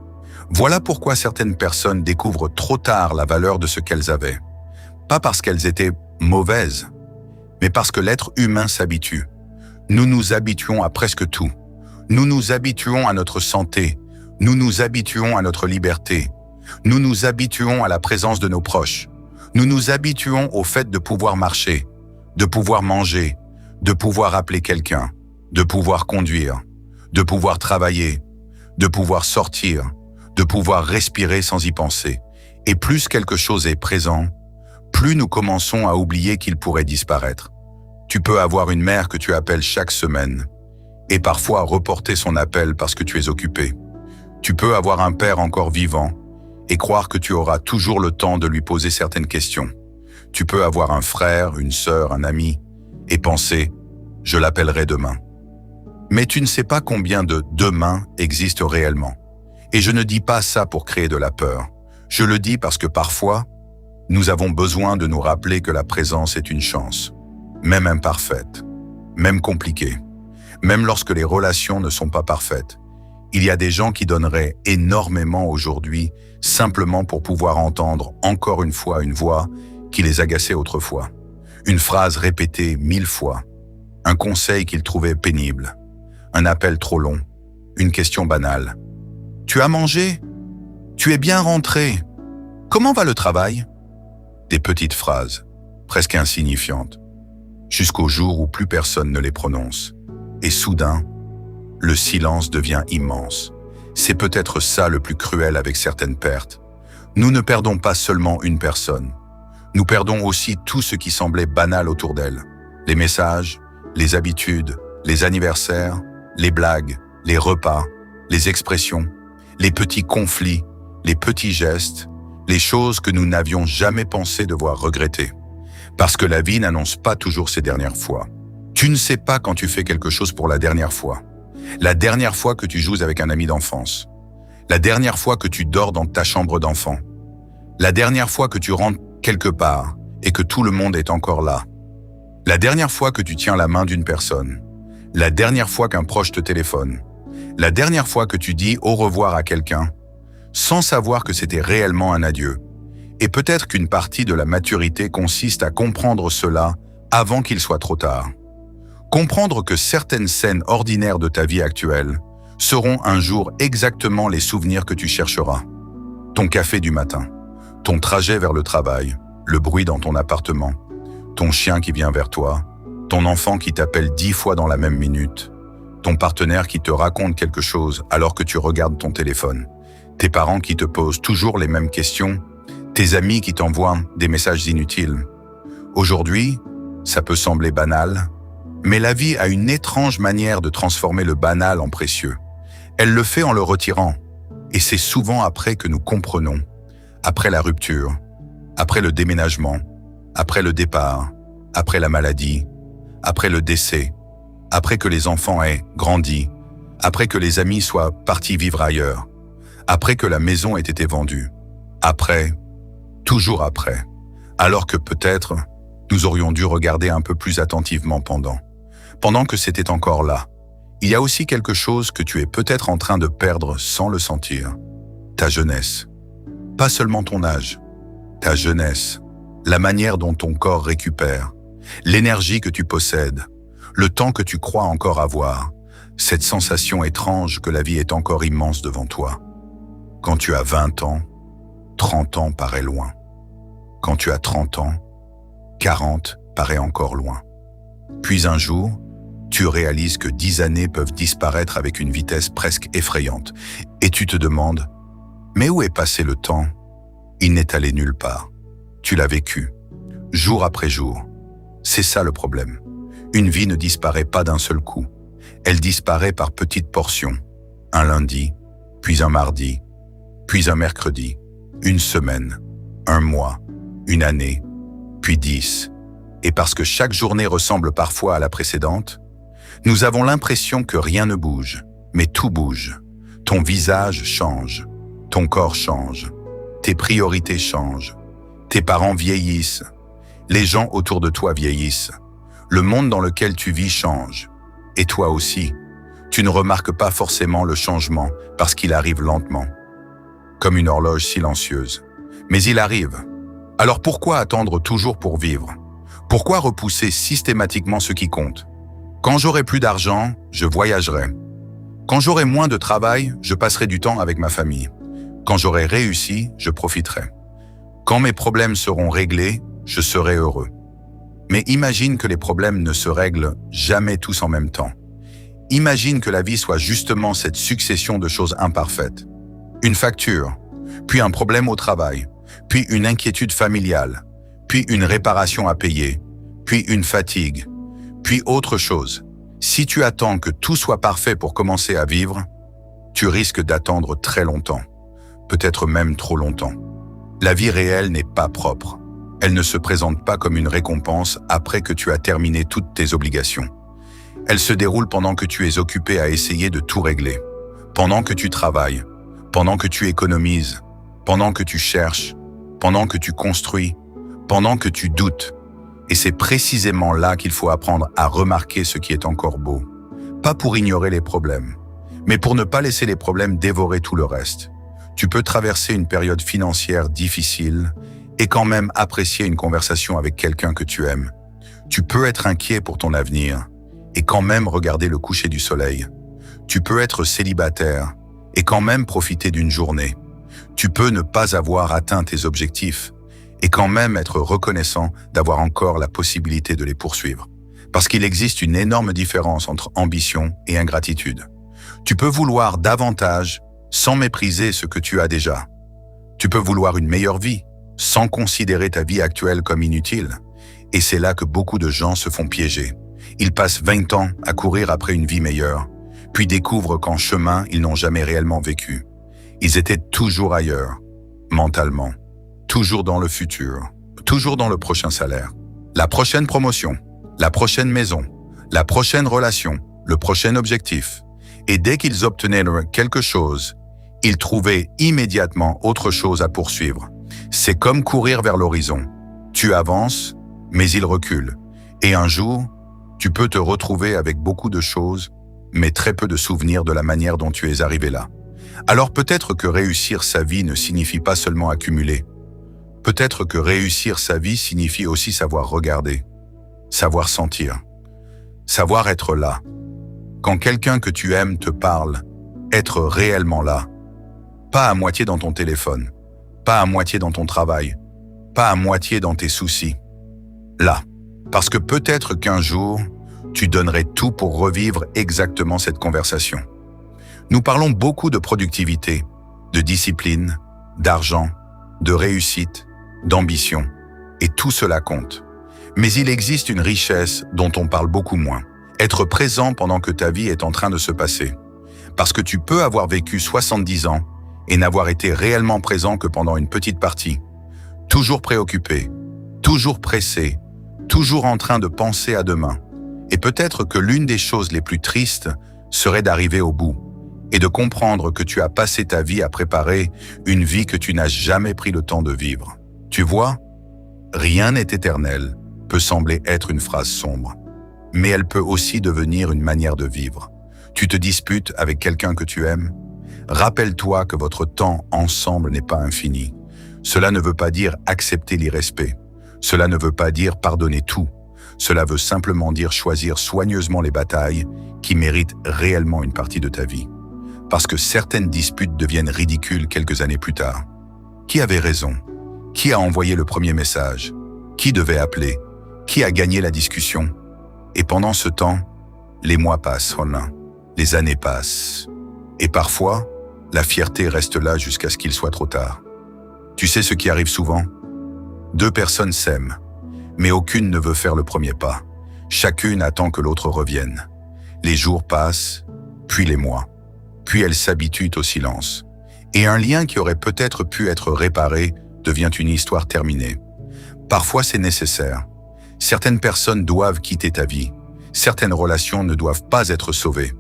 Voilà pourquoi certaines personnes découvrent trop tard la valeur de ce qu'elles avaient. Pas parce qu'elles étaient mauvaises, mais parce que l'être humain s'habitue. Nous nous habituons à presque tout. Nous nous habituons à notre santé. Nous nous habituons à notre liberté. Nous nous habituons à la présence de nos proches. Nous nous habituons au fait de pouvoir marcher, de pouvoir manger, de pouvoir appeler quelqu'un, de pouvoir conduire, de pouvoir travailler, de pouvoir sortir, de pouvoir respirer sans y penser. Et plus quelque chose est présent, plus nous commençons à oublier qu'il pourrait disparaître. Tu peux avoir une mère que tu appelles chaque semaine, et parfois reporter son appel parce que tu es occupé. Tu peux avoir un père encore vivant, et croire que tu auras toujours le temps de lui poser certaines questions. Tu peux avoir un frère, une sœur, un ami, et penser « je l'appellerai demain ». Mais tu ne sais pas combien de « demain » existent réellement. Et je ne dis pas ça pour créer de la peur. Je le dis parce que parfois, nous avons besoin de nous rappeler que la présence est une chance, même imparfaite, même compliquée, même lorsque les relations ne sont pas parfaites. Il y a des gens qui donneraient énormément aujourd'hui simplement pour pouvoir entendre encore une fois une voix qui les agaçait autrefois. Une phrase répétée 1000 fois, un conseil qu'ils trouvaient pénible, un appel trop long, une question banale. « Tu as mangé ? Tu es bien rentré ? Comment va le travail ?» Des petites phrases, presque insignifiantes, jusqu'au jour où plus personne ne les prononce. Et soudain, le silence devient immense. C'est peut-être ça le plus cruel avec certaines pertes. Nous ne perdons pas seulement une personne. Nous perdons aussi tout ce qui semblait banal autour d'elle. Les messages, les habitudes, les anniversaires, les blagues, les repas, les expressions, les petits conflits, les petits gestes, les choses que nous n'avions jamais pensé devoir regretter. Parce que la vie n'annonce pas toujours ses dernières fois. Tu ne sais pas quand tu fais quelque chose pour la dernière fois. La dernière fois que tu joues avec un ami d'enfance. La dernière fois que tu dors dans ta chambre d'enfant. La dernière fois que tu rentres quelque part et que tout le monde est encore là. La dernière fois que tu tiens la main d'une personne, la dernière fois qu'un proche te téléphone, la dernière fois que tu dis au revoir à quelqu'un, sans savoir que c'était réellement un adieu. Et peut-être qu'une partie de la maturité consiste à comprendre cela avant qu'il soit trop tard. Comprendre que certaines scènes ordinaires de ta vie actuelle seront un jour exactement les souvenirs que tu chercheras. Ton café du matin, ton trajet vers le travail, le bruit dans ton appartement, ton chien qui vient vers toi, ton enfant qui t'appelle 10 fois dans la même minute, ton partenaire qui te raconte quelque chose alors que tu regardes ton téléphone, tes parents qui te posent toujours les mêmes questions, tes amis qui t'envoient des messages inutiles. Aujourd'hui, ça peut sembler banal, mais la vie a une étrange manière de transformer le banal en précieux. Elle le fait en le retirant, et c'est souvent après que nous comprenons, après la rupture, après le déménagement, après le départ, après la maladie, après le décès, après que les enfants aient grandi, après que les amis soient partis vivre ailleurs, après que la maison ait été vendue, après, toujours après, alors que peut-être nous aurions dû regarder un peu plus attentivement pendant que c'était encore là. Il y a aussi quelque chose que tu es peut-être en train de perdre sans le sentir. Ta jeunesse. Pas seulement ton âge. Ta jeunesse. La manière dont ton corps récupère. L'énergie que tu possèdes. Le temps que tu crois encore avoir. Cette sensation étrange que la vie est encore immense devant toi. Quand tu as 20 ans, 30 ans paraît loin. Quand tu as 30 ans, 40 paraît encore loin. Puis un jour, tu réalises que 10 années peuvent disparaître avec une vitesse presque effrayante. Et tu te demandes, mais où est passé le temps? Il n'est allé nulle part. Tu l'as vécu, jour après jour. C'est ça le problème. Une vie ne disparaît pas d'un seul coup. Elle disparaît par petites portions. Un lundi, puis un mardi, puis un mercredi, une semaine, un mois, une année, puis 10. Et parce que chaque journée ressemble parfois à la précédente, nous avons l'impression que rien ne bouge, mais tout bouge. Ton visage change, ton corps change, tes priorités changent, tes parents vieillissent, les gens autour de toi vieillissent, le monde dans lequel tu vis change, et toi aussi. Tu ne remarques pas forcément le changement parce qu'il arrive lentement, comme une horloge silencieuse. Mais il arrive. Alors pourquoi attendre toujours pour vivre? Pourquoi repousser systématiquement ce qui compte? Quand j'aurai plus d'argent, je voyagerai. Quand j'aurai moins de travail, je passerai du temps avec ma famille. Quand j'aurai réussi, je profiterai. Quand mes problèmes seront réglés, je serai heureux. Mais imagine que les problèmes ne se règlent jamais tous en même temps. Imagine que la vie soit justement cette succession de choses imparfaites. Une facture, puis un problème au travail, puis une inquiétude familiale, puis une réparation à payer, puis une fatigue, puis autre chose. Si tu attends que tout soit parfait pour commencer à vivre, tu risques d'attendre très longtemps, peut-être même trop longtemps. La vie réelle n'est pas propre. Elle ne se présente pas comme une récompense après que tu as terminé toutes tes obligations. Elle se déroule pendant que tu es occupé à essayer de tout régler, pendant que tu travailles, pendant que tu économises, pendant que tu cherches, pendant que tu construis, pendant que tu doutes. Et c'est précisément là qu'il faut apprendre à remarquer ce qui est encore beau. Pas pour ignorer les problèmes, mais pour ne pas laisser les problèmes dévorer tout le reste. Tu peux traverser une période financière difficile et quand même apprécier une conversation avec quelqu'un que tu aimes. Tu peux être inquiet pour ton avenir et quand même regarder le coucher du soleil. Tu peux être célibataire et quand même profiter d'une journée. Tu peux ne pas avoir atteint tes objectifs et quand même être reconnaissant d'avoir encore la possibilité de les poursuivre. Parce qu'il existe une énorme différence entre ambition et ingratitude. Tu peux vouloir davantage sans mépriser ce que tu as déjà. Tu peux vouloir une meilleure vie sans considérer ta vie actuelle comme inutile. Et c'est là que beaucoup de gens se font piéger. Ils passent 20 ans à courir après une vie meilleure, puis découvrent qu'en chemin, ils n'ont jamais réellement vécu. Ils étaient toujours ailleurs, mentalement, toujours dans le futur, toujours dans le prochain salaire, la prochaine promotion, la prochaine maison, la prochaine relation, le prochain objectif. Et dès qu'ils obtenaient quelque chose, ils trouvaient immédiatement autre chose à poursuivre. C'est comme courir vers l'horizon. Tu avances, mais il recule. Et un jour, tu peux te retrouver avec beaucoup de choses, mais très peu de souvenirs de la manière dont tu es arrivé là. Alors peut-être que réussir sa vie ne signifie pas seulement accumuler. Peut-être que réussir sa vie signifie aussi savoir regarder, savoir sentir, savoir être là. Quand quelqu'un que tu aimes te parle, être réellement là. Pas à moitié dans ton téléphone, pas à moitié dans ton travail, pas à moitié dans tes soucis. Là. Parce que peut-être qu'un jour, tu donnerais tout pour revivre exactement cette conversation. Nous parlons beaucoup de productivité, de discipline, d'argent, de réussite, d'ambition, et tout cela compte. Mais il existe une richesse dont on parle beaucoup moins. Être présent pendant que ta vie est en train de se passer. Parce que tu peux avoir vécu 70 ans et n'avoir été réellement présent que pendant une petite partie. Toujours préoccupé, toujours pressé, toujours en train de penser à demain. Et peut-être que l'une des choses les plus tristes serait d'arriver au bout et de comprendre que tu as passé ta vie à préparer une vie que tu n'as jamais pris le temps de vivre. Tu vois, rien n'est éternel peut sembler être une phrase sombre, mais elle peut aussi devenir une manière de vivre. Tu te disputes avec quelqu'un que tu aimes? Rappelle-toi que votre temps ensemble n'est pas infini. Cela ne veut pas dire accepter l'irrespect. Cela ne veut pas dire pardonner tout. Cela veut simplement dire choisir soigneusement les batailles qui méritent réellement une partie de ta vie. Parce que certaines disputes deviennent ridicules quelques années plus tard. Qui avait raison? Qui a envoyé le premier message? Qui devait appeler? Qui a gagné la discussion? Et pendant ce temps, les mois passent, les années passent. Et parfois, la fierté reste là jusqu'à ce qu'il soit trop tard. Tu sais ce qui arrive souvent? Deux personnes s'aiment, mais aucune ne veut faire le premier pas. Chacune attend que l'autre revienne. Les jours passent, puis les mois. Puis elles s'habituent au silence. Et un lien qui aurait peut-être pu être réparé devient une histoire terminée. Parfois c'est nécessaire. Certaines personnes doivent quitter ta vie. Certaines relations ne doivent pas être sauvées.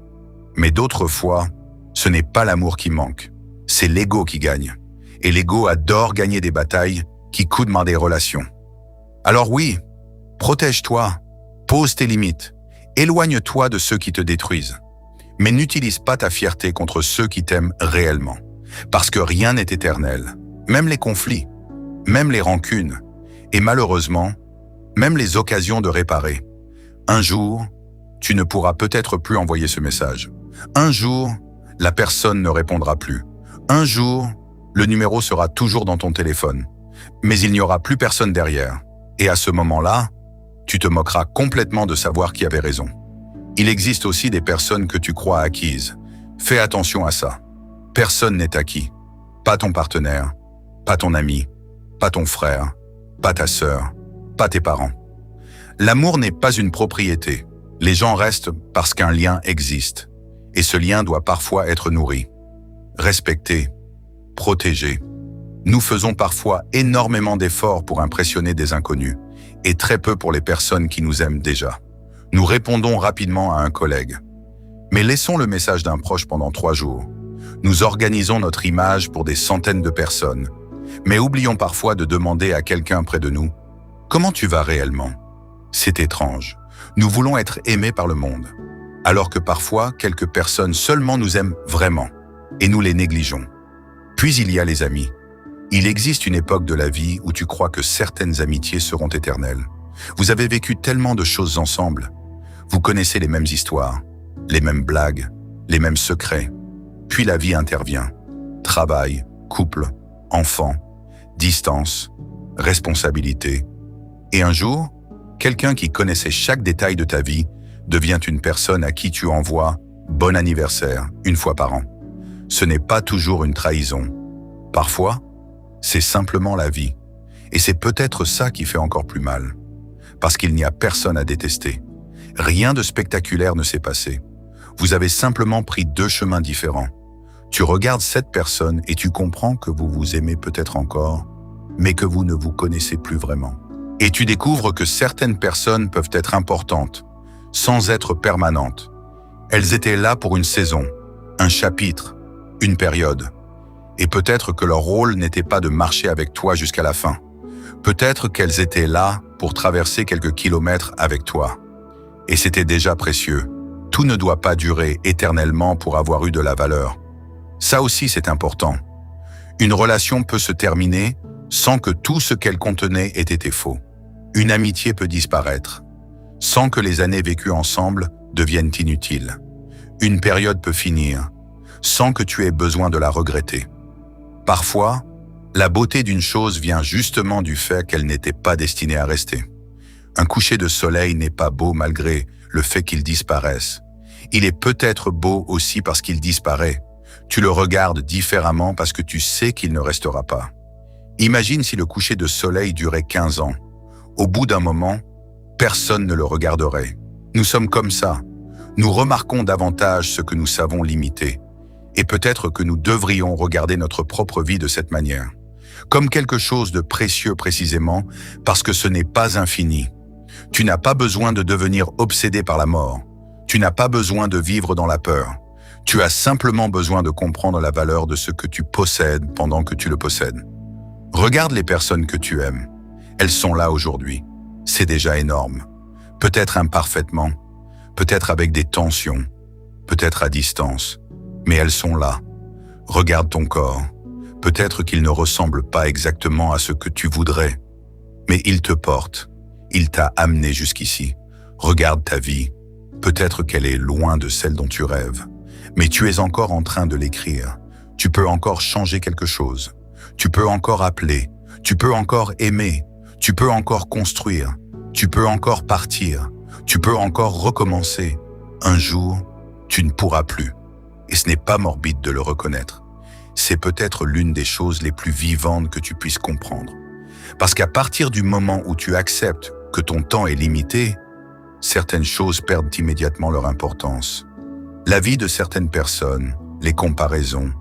Mais d'autres fois, ce n'est pas l'amour qui manque. C'est l'ego qui gagne. Et l'ego adore gagner des batailles qui coûtent dans des relations. Alors oui, protège-toi, pose tes limites, éloigne-toi de ceux qui te détruisent. Mais n'utilise pas ta fierté contre ceux qui t'aiment réellement. Parce que rien n'est éternel, même les conflits, même les rancunes, et malheureusement, même les occasions de réparer. Un jour, tu ne pourras peut-être plus envoyer ce message. Un jour, la personne ne répondra plus. Un jour, le numéro sera toujours dans ton téléphone. Mais il n'y aura plus personne derrière. Et à ce moment-là, tu te moqueras complètement de savoir qui avait raison. Il existe aussi des personnes que tu crois acquises. Fais attention à ça. Personne n'est acquis. Pas ton partenaire, pas ton ami, pas ton frère, pas ta sœur, pas tes parents. L'amour n'est pas une propriété. Les gens restent parce qu'un lien existe. Et ce lien doit parfois être nourri, respecté, protégé. Nous faisons parfois énormément d'efforts pour impressionner des inconnus et très peu pour les personnes qui nous aiment déjà. Nous répondons rapidement à un collègue. Mais laissons le message d'un proche pendant 3 jours. Nous organisons notre image pour des centaines de personnes. Mais oublions parfois de demander à quelqu'un près de nous « Comment tu vas réellement ?» C'est étrange. Nous voulons être aimés par le monde. Alors que parfois, quelques personnes seulement nous aiment vraiment, et nous les négligeons. Puis il y a les amis. Il existe une époque de la vie où tu crois que certaines amitiés seront éternelles. Vous avez vécu tellement de choses ensemble. Vous connaissez les mêmes histoires, les mêmes blagues, les mêmes secrets. Puis la vie intervient. Travail, couple, enfants, distance, responsabilité. Et un jour, quelqu'un qui connaissait chaque détail de ta vie devient une personne à qui tu envoies « bon anniversaire » une fois par an. Ce n'est pas toujours une trahison. Parfois, c'est simplement la vie. Et c'est peut-être ça qui fait encore plus mal. Parce qu'il n'y a personne à détester. Rien de spectaculaire ne s'est passé. Vous avez simplement pris 2 chemins différents. Tu regardes cette personne et tu comprends que vous vous aimez peut-être encore, mais que vous ne vous connaissez plus vraiment. Et tu découvres que certaines personnes peuvent être importantes, sans être permanentes. Elles étaient là pour une saison, un chapitre, une période. Et peut-être que leur rôle n'était pas de marcher avec toi jusqu'à la fin. Peut-être qu'elles étaient là pour traverser quelques kilomètres avec toi. Et c'était déjà précieux. Tout ne doit pas durer éternellement pour avoir eu de la valeur. Ça aussi, c'est important. Une relation peut se terminer sans que tout ce qu'elle contenait ait été faux. Une amitié peut disparaître, sans que les années vécues ensemble deviennent inutiles. Une période peut finir, sans que tu aies besoin de la regretter. Parfois, la beauté d'une chose vient justement du fait qu'elle n'était pas destinée à rester. Un coucher de soleil n'est pas beau malgré le fait qu'il disparaisse. Il est peut-être beau aussi parce qu'il disparaît. Tu le regardes différemment parce que tu sais qu'il ne restera pas. Imagine si le coucher de soleil durait 15 ans. Au bout d'un moment, personne ne le regarderait. Nous sommes comme ça. Nous remarquons davantage ce que nous savons limiter. Et peut-être que nous devrions regarder notre propre vie de cette manière. Comme quelque chose de précieux précisément, parce que ce n'est pas infini. Tu n'as pas besoin de devenir obsédé par la mort. Tu n'as pas besoin de vivre dans la peur. Tu as simplement besoin de comprendre la valeur de ce que tu possèdes pendant que tu le possèdes. Regarde les personnes que tu aimes. Elles sont là aujourd'hui. C'est déjà énorme. Peut-être imparfaitement, peut-être avec des tensions, peut-être à distance, mais elles sont là. Regarde ton corps. Peut-être qu'il ne ressemble pas exactement à ce que tu voudrais, mais il te porte. Il t'a amené jusqu'ici. Regarde ta vie. Peut-être qu'elle est loin de celle dont tu rêves, mais tu es encore en train de l'écrire. Tu peux encore changer quelque chose. Tu peux encore appeler. Tu peux encore aimer. Tu peux encore construire. Tu peux encore partir. Tu peux encore recommencer. Un jour, tu ne pourras plus. Et ce n'est pas morbide de le reconnaître. C'est peut-être l'une des choses les plus vivantes que tu puisses comprendre. Parce qu'à partir du moment où tu acceptes que ton temps est limité, certaines choses perdent immédiatement leur importance. La vie de certaines personnes, les comparaisons,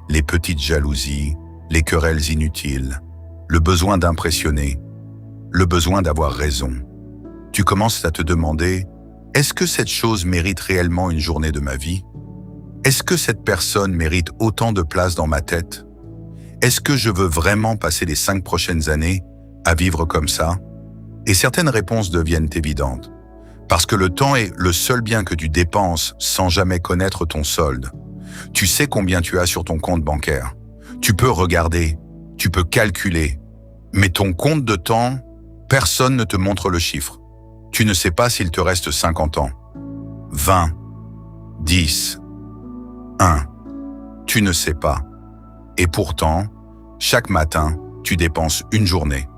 les petites jalousies, les querelles inutiles, le besoin d'impressionner, le besoin d'avoir raison. Tu commences à te demander, est-ce que cette chose mérite réellement une journée de ma vie? Est-ce que cette personne mérite autant de place dans ma tête? Est-ce que je veux vraiment passer les 5 prochaines années à vivre comme ça? Et certaines réponses deviennent évidentes. Parce que le temps est le seul bien que tu dépenses sans jamais connaître ton solde. Tu sais combien tu as sur ton compte bancaire. Tu peux regarder, tu peux calculer. Mais ton compte de temps, personne ne te montre le chiffre. Tu ne sais pas s'il te reste 50 ans, 20, 10, 1. Tu ne sais pas. Et pourtant, chaque matin, tu dépenses une journée.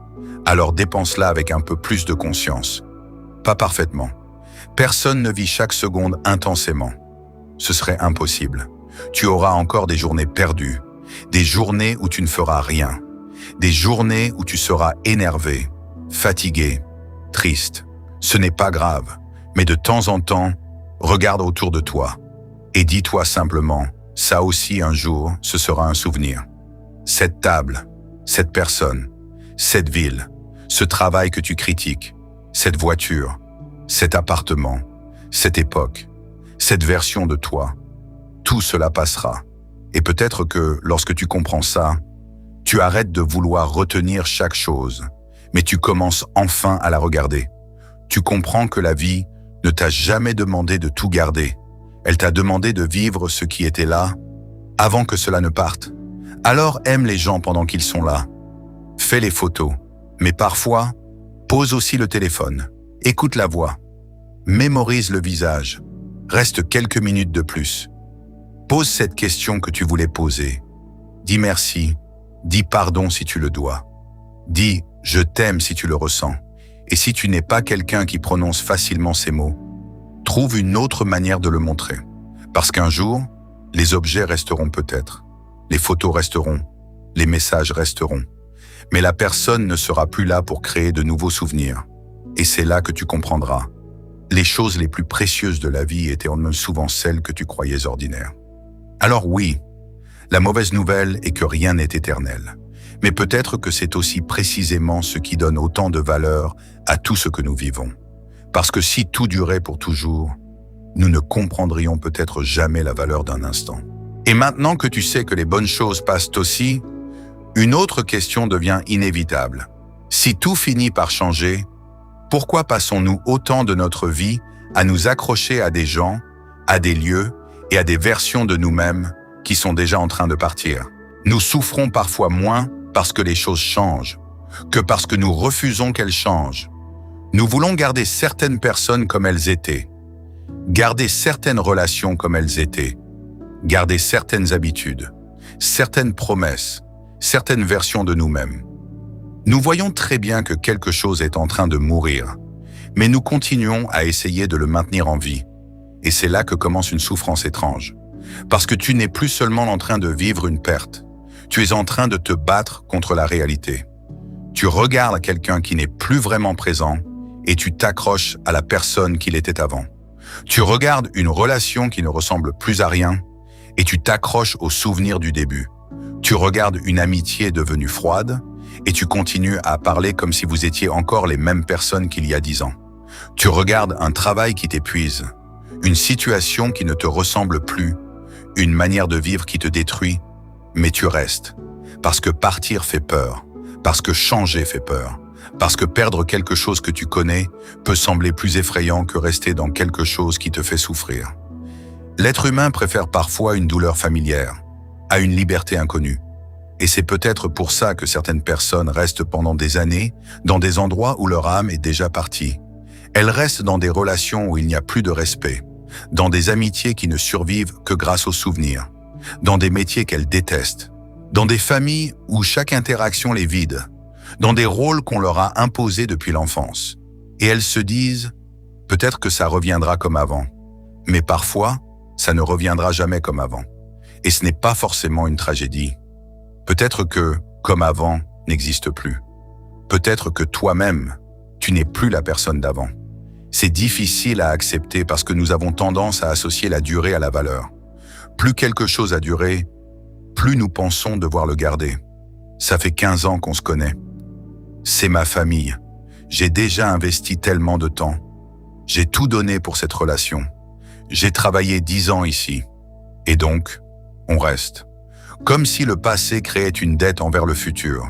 Alors dépense-la avec un peu plus de conscience. Pas parfaitement. Personne ne vit chaque seconde intensément. Ce serait impossible. Tu auras encore des journées perdues, des journées où tu ne feras rien, des journées où tu seras énervé, fatigué, triste. Ce n'est pas grave, mais de temps en temps, regarde autour de toi et dis-toi simplement, ça aussi un jour, ce sera un souvenir. Cette table, cette personne, cette ville, ce travail que tu critiques, cette voiture, cet appartement, cette époque, cette version de toi, tout cela passera. Et peut-être que lorsque tu comprends ça, tu arrêtes de vouloir retenir chaque chose, mais tu commences enfin à la regarder. Tu comprends que la vie ne t'a jamais demandé de tout garder. Elle t'a demandé de vivre ce qui était là avant que cela ne parte. Alors aime les gens pendant qu'ils sont là. Fais les photos, mais parfois, pose aussi le téléphone. Écoute la voix. Mémorise le visage. Reste quelques minutes de plus. Pose cette question que tu voulais poser. Dis merci. Dis pardon si tu le dois. Dis je t'aime si tu le ressens. Et si tu n'es pas quelqu'un qui prononce facilement ces mots, trouve une autre manière de le montrer. Parce qu'un jour, les objets resteront peut-être. Les photos resteront. Les messages resteront. Mais la personne ne sera plus là pour créer de nouveaux souvenirs. Et c'est là que tu comprendras. Les choses les plus précieuses de la vie étaient souvent celles que tu croyais ordinaires. Alors oui, la mauvaise nouvelle est que rien n'est éternel. Mais peut-être que c'est aussi précisément ce qui donne autant de valeur à tout ce que nous vivons. Parce que si tout durait pour toujours, nous ne comprendrions peut-être jamais la valeur d'un instant. Et maintenant que tu sais que les bonnes choses passent aussi, une autre question devient inévitable. Si tout finit par changer, pourquoi passons-nous autant de notre vie à nous accrocher à des gens, à des lieux et à des versions de nous-mêmes qui sont déjà en train de partir? Nous souffrons parfois moins parce que les choses changent, que parce que nous refusons qu'elles changent. Nous voulons garder certaines personnes comme elles étaient, garder certaines relations comme elles étaient, garder certaines habitudes, certaines promesses, certaines versions de nous-mêmes. Nous voyons très bien que quelque chose est en train de mourir, mais nous continuons à essayer de le maintenir en vie. Et c'est là que commence une souffrance étrange. Parce que tu n'es plus seulement en train de vivre une perte, tu es en train de te battre contre la réalité. Tu regardes quelqu'un qui n'est plus vraiment présent et tu t'accroches à la personne qu'il était avant. Tu regardes une relation qui ne ressemble plus à rien et tu t'accroches aux souvenirs du début. Tu regardes une amitié devenue froide et tu continues à parler comme si vous étiez encore les mêmes personnes qu'il y a 10 ans. Tu regardes un travail qui t'épuise, une situation qui ne te ressemble plus, une manière de vivre qui te détruit, mais tu restes. Parce que partir fait peur, parce que changer fait peur, parce que perdre quelque chose que tu connais peut sembler plus effrayant que rester dans quelque chose qui te fait souffrir. L'être humain préfère parfois une douleur familière à une liberté inconnue. Et c'est peut-être pour ça que certaines personnes restent pendant des années dans des endroits où leur âme est déjà partie. Elles restent dans des relations où il n'y a plus de respect, dans des amitiés qui ne survivent que grâce aux souvenirs, dans des métiers qu'elles détestent, dans des familles où chaque interaction les vide, dans des rôles qu'on leur a imposés depuis l'enfance. Et elles se disent, peut-être que ça reviendra comme avant, mais parfois, ça ne reviendra jamais comme avant. Et ce n'est pas forcément une tragédie. Peut-être que, comme avant, n'existe plus. Peut-être que toi-même, tu n'es plus la personne d'avant. C'est difficile à accepter parce que nous avons tendance à associer la durée à la valeur. Plus quelque chose a duré, plus nous pensons devoir le garder. Ça fait 15 ans qu'on se connaît. C'est ma famille. J'ai déjà investi tellement de temps. J'ai tout donné pour cette relation. J'ai travaillé 10 ans ici. Et donc, on reste. Comme si le passé créait une dette envers le futur.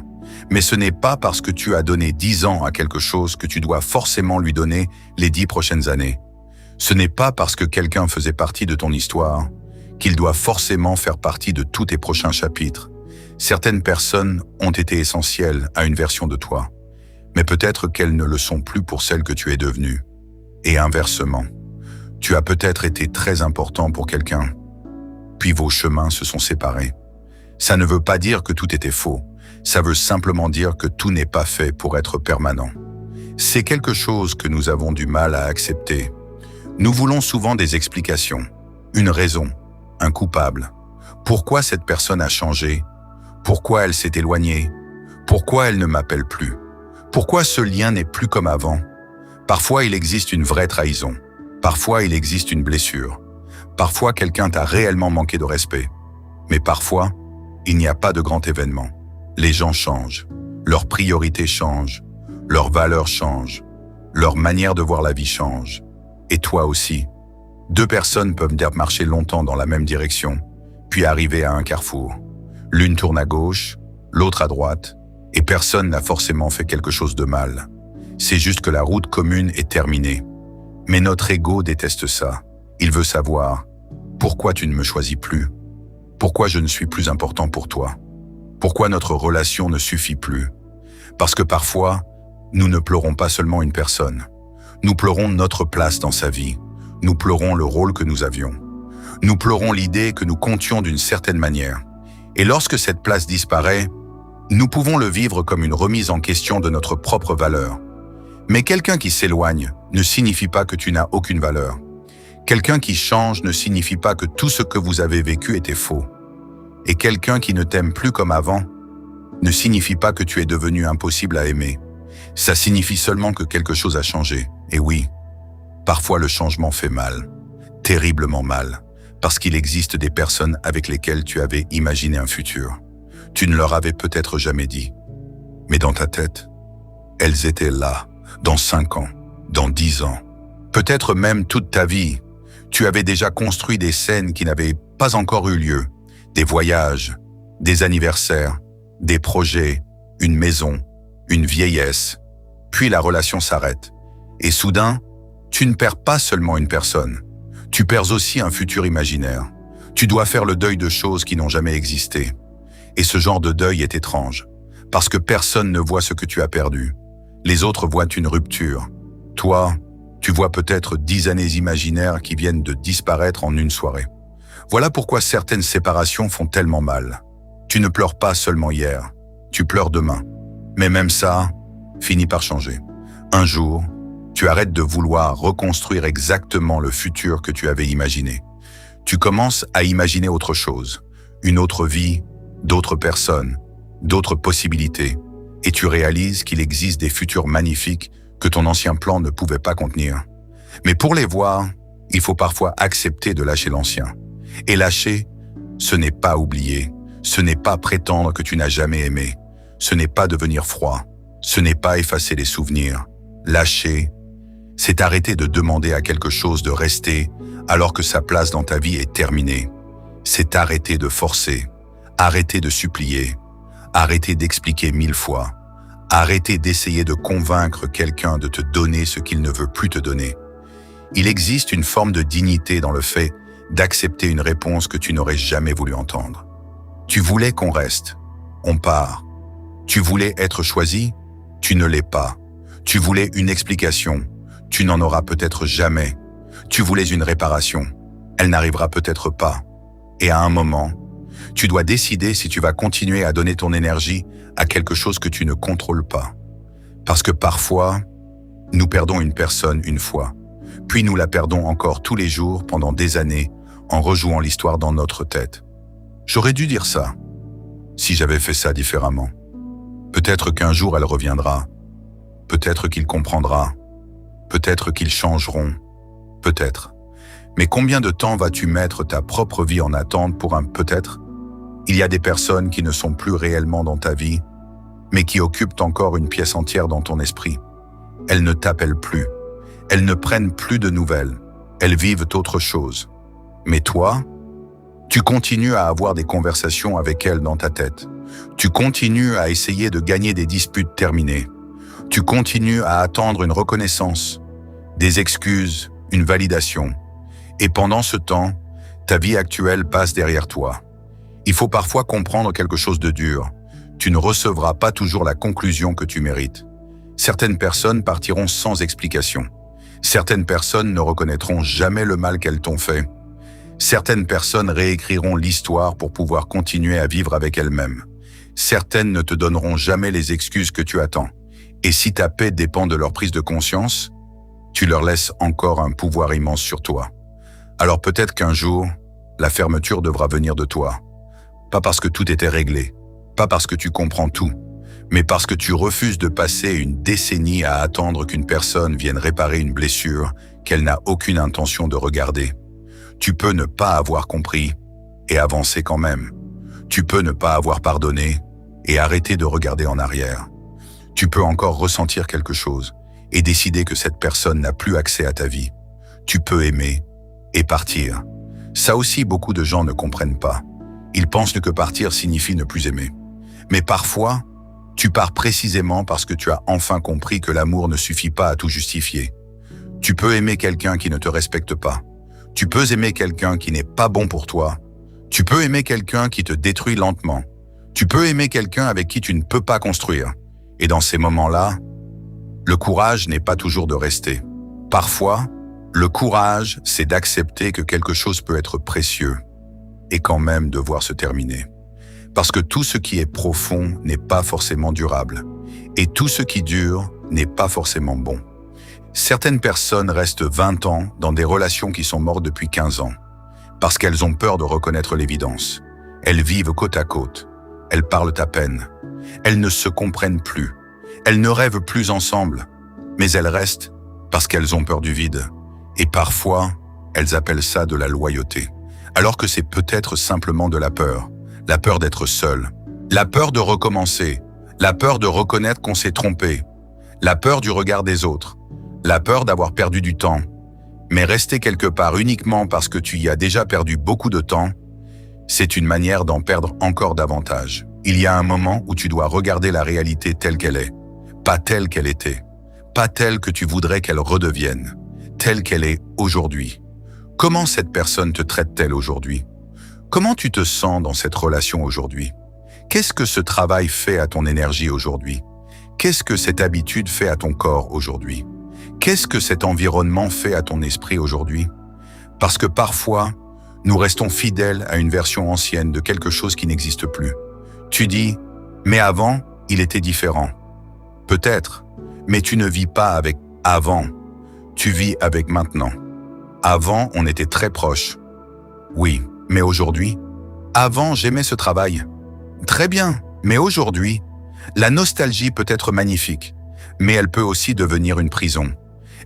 Mais ce n'est pas parce que tu as donné 10 ans à quelque chose que tu dois forcément lui donner les 10 prochaines années. Ce n'est pas parce que quelqu'un faisait partie de ton histoire qu'il doit forcément faire partie de tous tes prochains chapitres. Certaines personnes ont été essentielles à une version de toi, mais peut-être qu'elles ne le sont plus pour celle que tu es devenue. Et inversement, tu as peut-être été très important pour quelqu'un, puis vos chemins se sont séparés. Ça ne veut pas dire que tout était faux, ça veut simplement dire que tout n'est pas fait pour être permanent. C'est quelque chose que nous avons du mal à accepter. Nous voulons souvent des explications, une raison, un coupable. Pourquoi cette personne a changé? Pourquoi elle s'est éloignée? Pourquoi elle ne m'appelle plus? Pourquoi ce lien n'est plus comme avant? Parfois il existe une vraie trahison. Parfois il existe une blessure. Parfois quelqu'un t'a réellement manqué de respect. Mais parfois, il n'y a pas de grand événement. Les gens changent, leurs priorités changent, leurs valeurs changent, leur manière de voir la vie change. Et toi aussi. 2 personnes peuvent marcher longtemps dans la même direction, puis arriver à un carrefour. L'une tourne à gauche, l'autre à droite, et personne n'a forcément fait quelque chose de mal. C'est juste que la route commune est terminée. Mais notre ego déteste ça. Il veut savoir, pourquoi tu ne me choisis plus? Pourquoi je ne suis plus important pour toi? Pourquoi notre relation ne suffit plus? Parce que parfois, nous ne pleurons pas seulement une personne. Nous pleurons notre place dans sa vie. Nous pleurons le rôle que nous avions. Nous pleurons l'idée que nous comptions d'une certaine manière. Et lorsque cette place disparaît, nous pouvons le vivre comme une remise en question de notre propre valeur. Mais quelqu'un qui s'éloigne ne signifie pas que tu n'as aucune valeur. Quelqu'un qui change ne signifie pas que tout ce que vous avez vécu était faux. Et quelqu'un qui ne t'aime plus comme avant ne signifie pas que tu es devenu impossible à aimer. Ça signifie seulement que quelque chose a changé. Et oui, parfois le changement fait mal, terriblement mal, parce qu'il existe des personnes avec lesquelles tu avais imaginé un futur. Tu ne leur avais peut-être jamais dit. Mais dans ta tête, elles étaient là, dans 5 ans, dans 10 ans, peut-être même toute ta vie. Tu avais déjà construit des scènes qui n'avaient pas encore eu lieu, des voyages, des anniversaires, des projets, une maison, une vieillesse, puis la relation s'arrête. Et soudain, tu ne perds pas seulement une personne, tu perds aussi un futur imaginaire. Tu dois faire le deuil de choses qui n'ont jamais existé. Et ce genre de deuil est étrange, parce que personne ne voit ce que tu as perdu. Les autres voient une rupture. Toi, tu vois peut-être 10 années imaginaires qui viennent de disparaître en une soirée. Voilà pourquoi certaines séparations font tellement mal. Tu ne pleures pas seulement hier, tu pleures demain. Mais même ça finit par changer. Un jour, tu arrêtes de vouloir reconstruire exactement le futur que tu avais imaginé. Tu commences à imaginer autre chose, une autre vie, d'autres personnes, d'autres possibilités, et tu réalises qu'il existe des futurs magnifiques que ton ancien plan ne pouvait pas contenir. Mais pour les voir, il faut parfois accepter de lâcher l'ancien. Et lâcher, ce n'est pas oublier, ce n'est pas prétendre que tu n'as jamais aimé, ce n'est pas devenir froid, ce n'est pas effacer les souvenirs. Lâcher, c'est arrêter de demander à quelque chose de rester alors que sa place dans ta vie est terminée. C'est arrêter de forcer, arrêter de supplier, arrêter d'expliquer 1000 fois, arrêter d'essayer de convaincre quelqu'un de te donner ce qu'il ne veut plus te donner. Il existe une forme de dignité dans le fait d'accepter une réponse que tu n'aurais jamais voulu entendre. Tu voulais qu'on reste, on part. Tu voulais être choisi, tu ne l'es pas. Tu voulais une explication, tu n'en auras peut-être jamais. Tu voulais une réparation, elle n'arrivera peut-être pas. Et à un moment, tu dois décider si tu vas continuer à donner ton énergie à quelque chose que tu ne contrôles pas. Parce que parfois, nous perdons une personne une fois, puis nous la perdons encore tous les jours pendant des années en rejouant l'histoire dans notre tête. J'aurais dû dire ça, si j'avais fait ça différemment. Peut-être qu'un jour elle reviendra, peut-être qu'il comprendra, peut-être qu'ils changeront, peut-être. Mais combien de temps vas-tu mettre ta propre vie en attente pour un peut-être? Il y a des personnes qui ne sont plus réellement dans ta vie, mais qui occupent encore une pièce entière dans ton esprit. Elles ne t'appellent plus, elles ne prennent plus de nouvelles, elles vivent autre chose. Mais toi, tu continues à avoir des conversations avec elles dans ta tête. Tu continues à essayer de gagner des disputes terminées. Tu continues à attendre une reconnaissance, des excuses, une validation. Et pendant ce temps, ta vie actuelle passe derrière toi. Il faut parfois comprendre quelque chose de dur. Tu ne recevras pas toujours la conclusion que tu mérites. Certaines personnes partiront sans explication. Certaines personnes ne reconnaîtront jamais le mal qu'elles t'ont fait. Certaines personnes réécriront l'histoire pour pouvoir continuer à vivre avec elles-mêmes. Certaines ne te donneront jamais les excuses que tu attends. Et si ta paix dépend de leur prise de conscience, tu leur laisses encore un pouvoir immense sur toi. Alors peut-être qu'un jour, la fermeture devra venir de toi. Pas parce que tout était réglé, pas parce que tu comprends tout, mais parce que tu refuses de passer une décennie à attendre qu'une personne vienne réparer une blessure qu'elle n'a aucune intention de regarder. Tu peux ne pas avoir compris et avancer quand même. Tu peux ne pas avoir pardonné et arrêter de regarder en arrière. Tu peux encore ressentir quelque chose et décider que cette personne n'a plus accès à ta vie. Tu peux aimer et partir. Ça aussi, beaucoup de gens ne comprennent pas. Ils pensent que partir signifie ne plus aimer. Mais parfois, tu pars précisément parce que tu as enfin compris que l'amour ne suffit pas à tout justifier. Tu peux aimer quelqu'un qui ne te respecte pas. Tu peux aimer quelqu'un qui n'est pas bon pour toi. Tu peux aimer quelqu'un qui te détruit lentement. Tu peux aimer quelqu'un avec qui tu ne peux pas construire. Et dans ces moments-là, le courage n'est pas toujours de rester. Parfois, le courage, c'est d'accepter que quelque chose peut être précieux et quand même devoir se terminer. Parce que tout ce qui est profond n'est pas forcément durable. Et tout ce qui dure n'est pas forcément bon. Certaines personnes restent 20 ans dans des relations qui sont mortes depuis 15 ans, parce qu'elles ont peur de reconnaître l'évidence. Elles vivent côte à côte, elles parlent à peine, elles ne se comprennent plus, elles ne rêvent plus ensemble, mais elles restent parce qu'elles ont peur du vide. Et parfois, elles appellent ça de la loyauté, alors que c'est peut-être simplement de la peur d'être seule, la peur de recommencer, la peur de reconnaître qu'on s'est trompé, la peur du regard des autres, la peur d'avoir perdu du temps. Mais rester quelque part uniquement parce que tu y as déjà perdu beaucoup de temps, c'est une manière d'en perdre encore davantage. Il y a un moment où tu dois regarder la réalité telle qu'elle est. pas telle qu'elle était, pas telle que tu voudrais qu'elle redevienne, telle qu'elle est aujourd'hui. Comment cette personne te traite-t-elle aujourd'hui? Comment tu te sens dans cette relation aujourd'hui? Qu'est-ce que ce travail fait à ton énergie aujourd'hui? Qu'est-ce que cette habitude fait à ton corps aujourd'hui? Qu'est-ce que cet environnement fait à ton esprit aujourd'hui? Parce que parfois, nous restons fidèles à une version ancienne de quelque chose qui n'existe plus. Tu dis, mais avant, il était différent. Peut-être, mais tu ne vis pas avec avant, tu vis avec maintenant. Avant, on était très proches. Oui, mais aujourd'hui, avant, j'aimais ce travail. Très bien, mais aujourd'hui, la nostalgie peut être magnifique, mais elle peut aussi devenir une prison.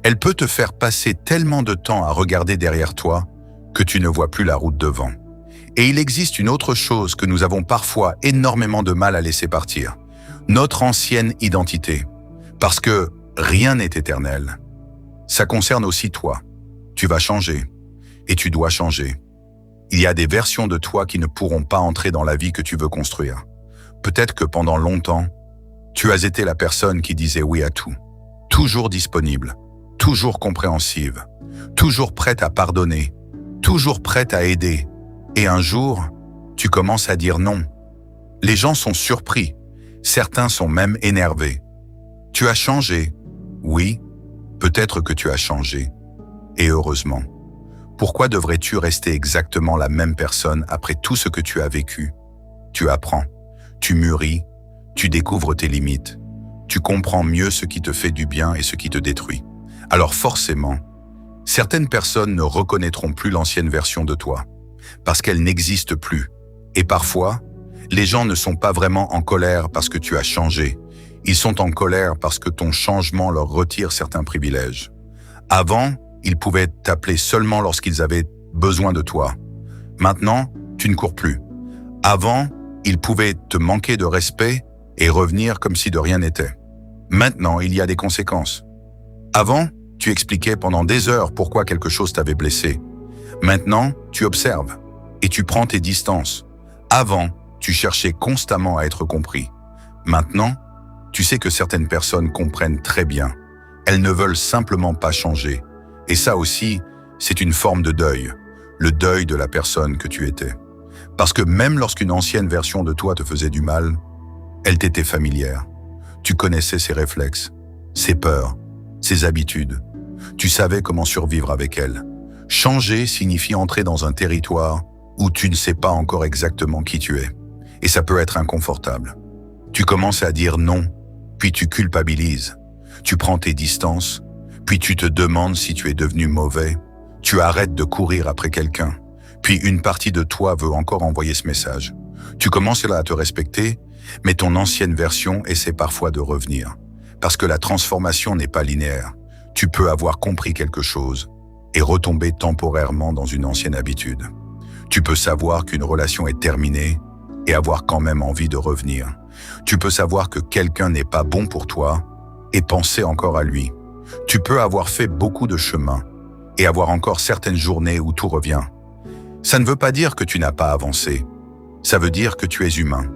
Elle peut te faire passer tellement de temps à regarder derrière toi que tu ne vois plus la route devant. Et il existe une autre chose que nous avons parfois énormément de mal à laisser partir. Notre ancienne identité. Parce que rien n'est éternel. Ça concerne aussi toi. Tu vas changer. Et tu dois changer. Il y a des versions de toi qui ne pourront pas entrer dans la vie que tu veux construire. Peut-être que pendant longtemps, tu as été la personne qui disait oui à tout. Toujours disponible. Toujours compréhensive. Toujours prête à pardonner. Toujours prête à aider. Et un jour, tu commences à dire non. Les gens sont surpris. Certains sont même énervés. Tu as changé. Oui, peut-être que tu as changé. Et heureusement. Pourquoi devrais-tu rester exactement la même personne après tout ce que tu as vécu? Tu apprends, tu mûris, tu découvres tes limites, tu comprends mieux ce qui te fait du bien et ce qui te détruit. Alors forcément, certaines personnes ne reconnaîtront plus l'ancienne version de toi, parce qu'elle n'existe plus. Et parfois, les gens ne sont pas vraiment en colère parce que tu as changé. Ils sont en colère parce que ton changement leur retire certains privilèges. Avant, ils pouvaient t'appeler seulement lorsqu'ils avaient besoin de toi. Maintenant, tu ne cours plus. Avant, ils pouvaient te manquer de respect et revenir comme si de rien n'était. Maintenant, il y a des conséquences. Avant, tu expliquais pendant des heures pourquoi quelque chose t'avait blessé. Maintenant, tu observes et tu prends tes distances. Avant, tu cherchais constamment à être compris. Maintenant, tu sais que certaines personnes comprennent très bien. Elles ne veulent simplement pas changer. Et ça aussi, c'est une forme de deuil, le deuil de la personne que tu étais. Parce que même lorsqu'une ancienne version de toi te faisait du mal, elle t'était familière. Tu connaissais ses réflexes, ses peurs, ses habitudes. Tu savais comment survivre avec elle. Changer signifie entrer dans un territoire où tu ne sais pas encore exactement qui tu es. Et ça peut être inconfortable. Tu commences à dire non, puis tu culpabilises. Tu prends tes distances, puis tu te demandes si tu es devenu mauvais. Tu arrêtes de courir après quelqu'un. Puis une partie de toi veut encore envoyer ce message. Tu commences à te respecter, mais ton ancienne version essaie parfois de revenir. Parce que la transformation n'est pas linéaire. Tu peux avoir compris quelque chose et retomber temporairement dans une ancienne habitude. Tu peux savoir qu'une relation est terminée et avoir quand même envie de revenir. Tu peux savoir que quelqu'un n'est pas bon pour toi et penser encore à lui. Tu peux avoir fait beaucoup de chemin et avoir encore certaines journées où tout revient. Ça ne veut pas dire que tu n'as pas avancé. Ça veut dire que tu es humain.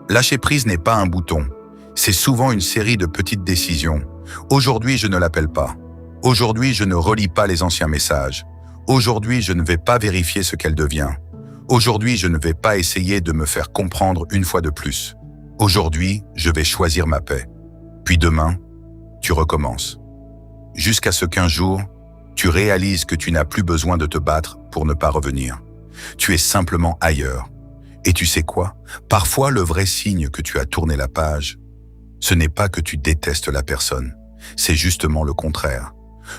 Lâcher prise n'est pas un bouton. C'est souvent une série de petites décisions. Aujourd'hui, je ne l'appelle pas. Aujourd'hui, je ne relis pas les anciens messages. Aujourd'hui, je ne vais pas vérifier ce qu'elle devient. Aujourd'hui, je ne vais pas essayer de me faire comprendre une fois de plus. Aujourd'hui, je vais choisir ma paix. Puis demain, tu recommences. Jusqu'à ce qu'un jour, tu réalises que tu n'as plus besoin de te battre pour ne pas revenir. Tu es simplement ailleurs. Et tu sais quoi? Parfois, le vrai signe que tu as tourné la page, ce n'est pas que tu détestes la personne. C'est justement le contraire.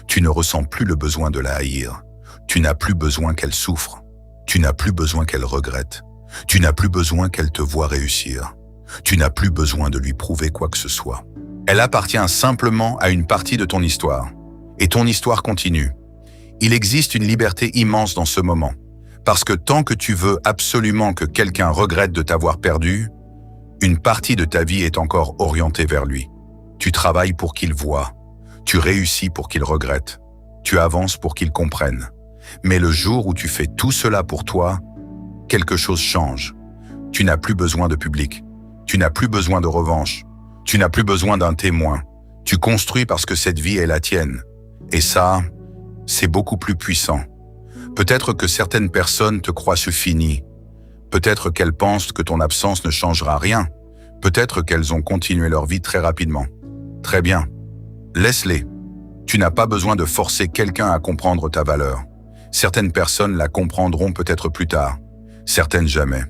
Tu ne ressens plus le besoin de la haïr. Tu n'as plus besoin qu'elle souffre. Tu n'as plus besoin qu'elle regrette. Tu n'as plus besoin qu'elle te voie réussir. Tu n'as plus besoin de lui prouver quoi que ce soit. Elle appartient simplement à une partie de ton histoire. Et ton histoire continue. Il existe une liberté immense dans ce moment. Parce que tant que tu veux absolument que quelqu'un regrette de t'avoir perdu, une partie de ta vie est encore orientée vers lui. Tu travailles pour qu'il voie. Tu réussis pour qu'il regrette. Tu avances pour qu'il comprenne. Mais le jour où tu fais tout cela pour toi, quelque chose change. Tu n'as plus besoin de public. Tu n'as plus besoin de revanche. Tu n'as plus besoin d'un témoin. Tu construis parce que cette vie est la tienne. Et ça, c'est beaucoup plus puissant. Peut-être que certaines personnes te croient fini. Peut-être qu'elles pensent que ton absence ne changera rien. Peut-être qu'elles ont continué leur vie très rapidement. Très bien. Laisse-les. Tu n'as pas besoin de forcer quelqu'un à comprendre ta valeur. Certaines personnes la comprendront peut-être plus tard. Certaines jamais.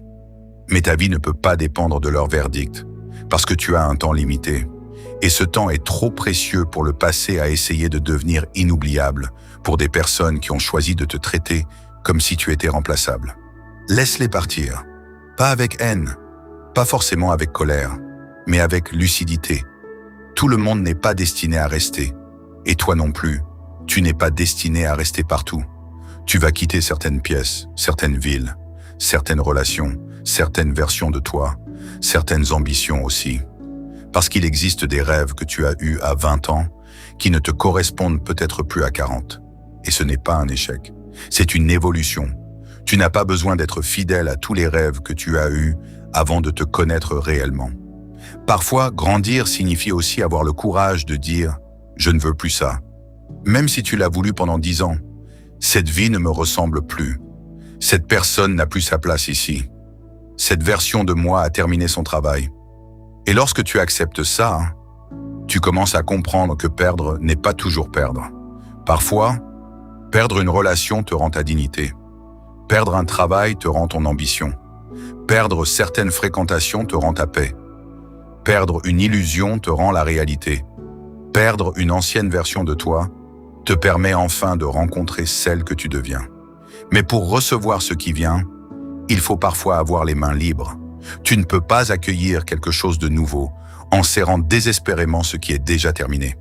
Mais ta vie ne peut pas dépendre de leur verdict. Parce que tu as un temps limité. Et ce temps est trop précieux pour le passer à essayer de devenir inoubliable pour des personnes qui ont choisi de te traiter comme si tu étais remplaçable. Laisse-les partir. Pas avec haine, pas forcément avec colère, mais avec lucidité. Tout le monde n'est pas destiné à rester. Et toi non plus, tu n'es pas destiné à rester partout. Tu vas quitter certaines pièces, certaines villes, certaines relations, certaines versions de toi, certaines ambitions aussi. Parce qu'il existe des rêves que tu as eus à 20 ans qui ne te correspondent peut-être plus à 40. Et ce n'est pas un échec. C'est une évolution. Tu n'as pas besoin d'être fidèle à tous les rêves que tu as eus avant de te connaître réellement. Parfois, grandir signifie aussi avoir le courage de dire « je ne veux plus ça ». Même si tu l'as voulu pendant 10 ans, cette vie ne me ressemble plus. Cette personne n'a plus sa place ici. Cette version de moi a terminé son travail. Et lorsque tu acceptes ça, tu commences à comprendre que perdre n'est pas toujours perdre. Parfois, perdre une relation te rend ta dignité. Perdre un travail te rend ton ambition. Perdre certaines fréquentations te rend ta paix. Perdre une illusion te rend la réalité. Perdre une ancienne version de toi te permet enfin de rencontrer celle que tu deviens. Mais pour recevoir ce qui vient, il faut parfois avoir les mains libres. Tu ne peux pas accueillir quelque chose de nouveau en serrant désespérément ce qui est déjà terminé.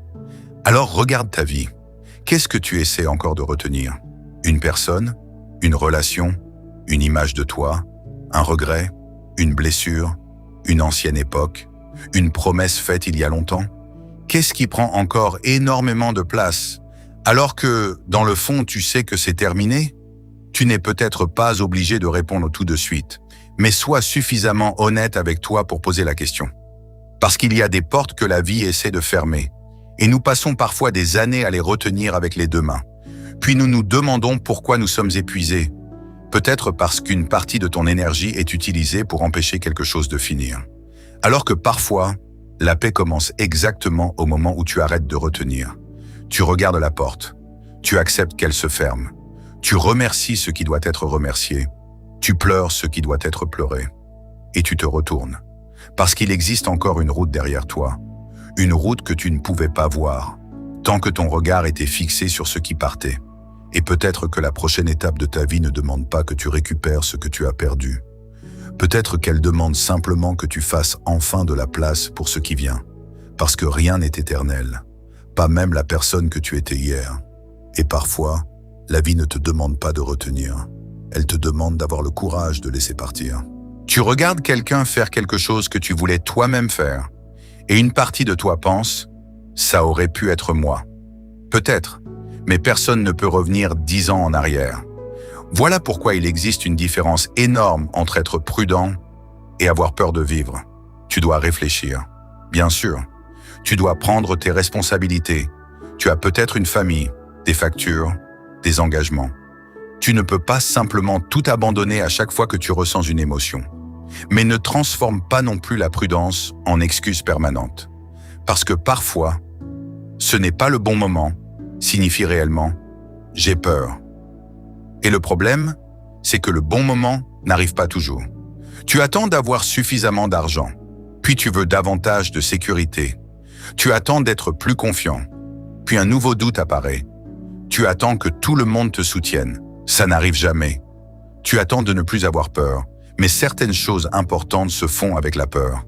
Alors regarde ta vie. Qu'est-ce que tu essaies encore de retenir? Une personne? Une relation? Une image de toi? Un regret? Une blessure? Une ancienne époque? Une promesse faite il y a longtemps? Qu'est-ce qui prend encore énormément de place? Alors que, dans le fond, tu sais que c'est terminé? Tu n'es peut-être pas obligé de répondre tout de suite, mais sois suffisamment honnête avec toi pour poser la question. Parce qu'il y a des portes que la vie essaie de fermer, et nous passons parfois des années à les retenir avec les 2 mains. Puis nous nous demandons pourquoi nous sommes épuisés. Peut-être parce qu'une partie de ton énergie est utilisée pour empêcher quelque chose de finir. Alors que parfois, la paix commence exactement au moment où tu arrêtes de retenir. Tu regardes la porte, tu acceptes qu'elle se ferme, tu remercies ce qui doit être remercié, tu pleures ce qui doit être pleuré, et tu te retournes. Parce qu'il existe encore une route derrière toi, une route que tu ne pouvais pas voir, tant que ton regard était fixé sur ce qui partait. Et peut-être que la prochaine étape de ta vie ne demande pas que tu récupères ce que tu as perdu. Peut-être qu'elle demande simplement que tu fasses enfin de la place pour ce qui vient. Parce que rien n'est éternel, pas même la personne que tu étais hier. Et parfois, la vie ne te demande pas de retenir. Elle te demande d'avoir le courage de laisser partir. Tu regardes quelqu'un faire quelque chose que tu voulais toi-même faire, et une partie de toi pense « ça aurait pu être moi ». Peut-être, mais personne ne peut revenir 10 ans en arrière. Voilà pourquoi il existe une différence énorme entre être prudent et avoir peur de vivre. Tu dois réfléchir. Bien sûr, tu dois prendre tes responsabilités. Tu as peut-être une famille, des factures, des engagements. Tu ne peux pas simplement tout abandonner à chaque fois que tu ressens une émotion. Mais ne transforme pas non plus la prudence en excuse permanente. Parce que parfois, ce n'est pas le bon moment, signifie réellement « j'ai peur ». Et le problème, c'est que le bon moment n'arrive pas toujours. Tu attends d'avoir suffisamment d'argent, puis tu veux davantage de sécurité. Tu attends d'être plus confiant, puis un nouveau doute apparaît. Tu attends que tout le monde te soutienne. Ça n'arrive jamais. Tu attends de ne plus avoir peur, mais certaines choses importantes se font avec la peur.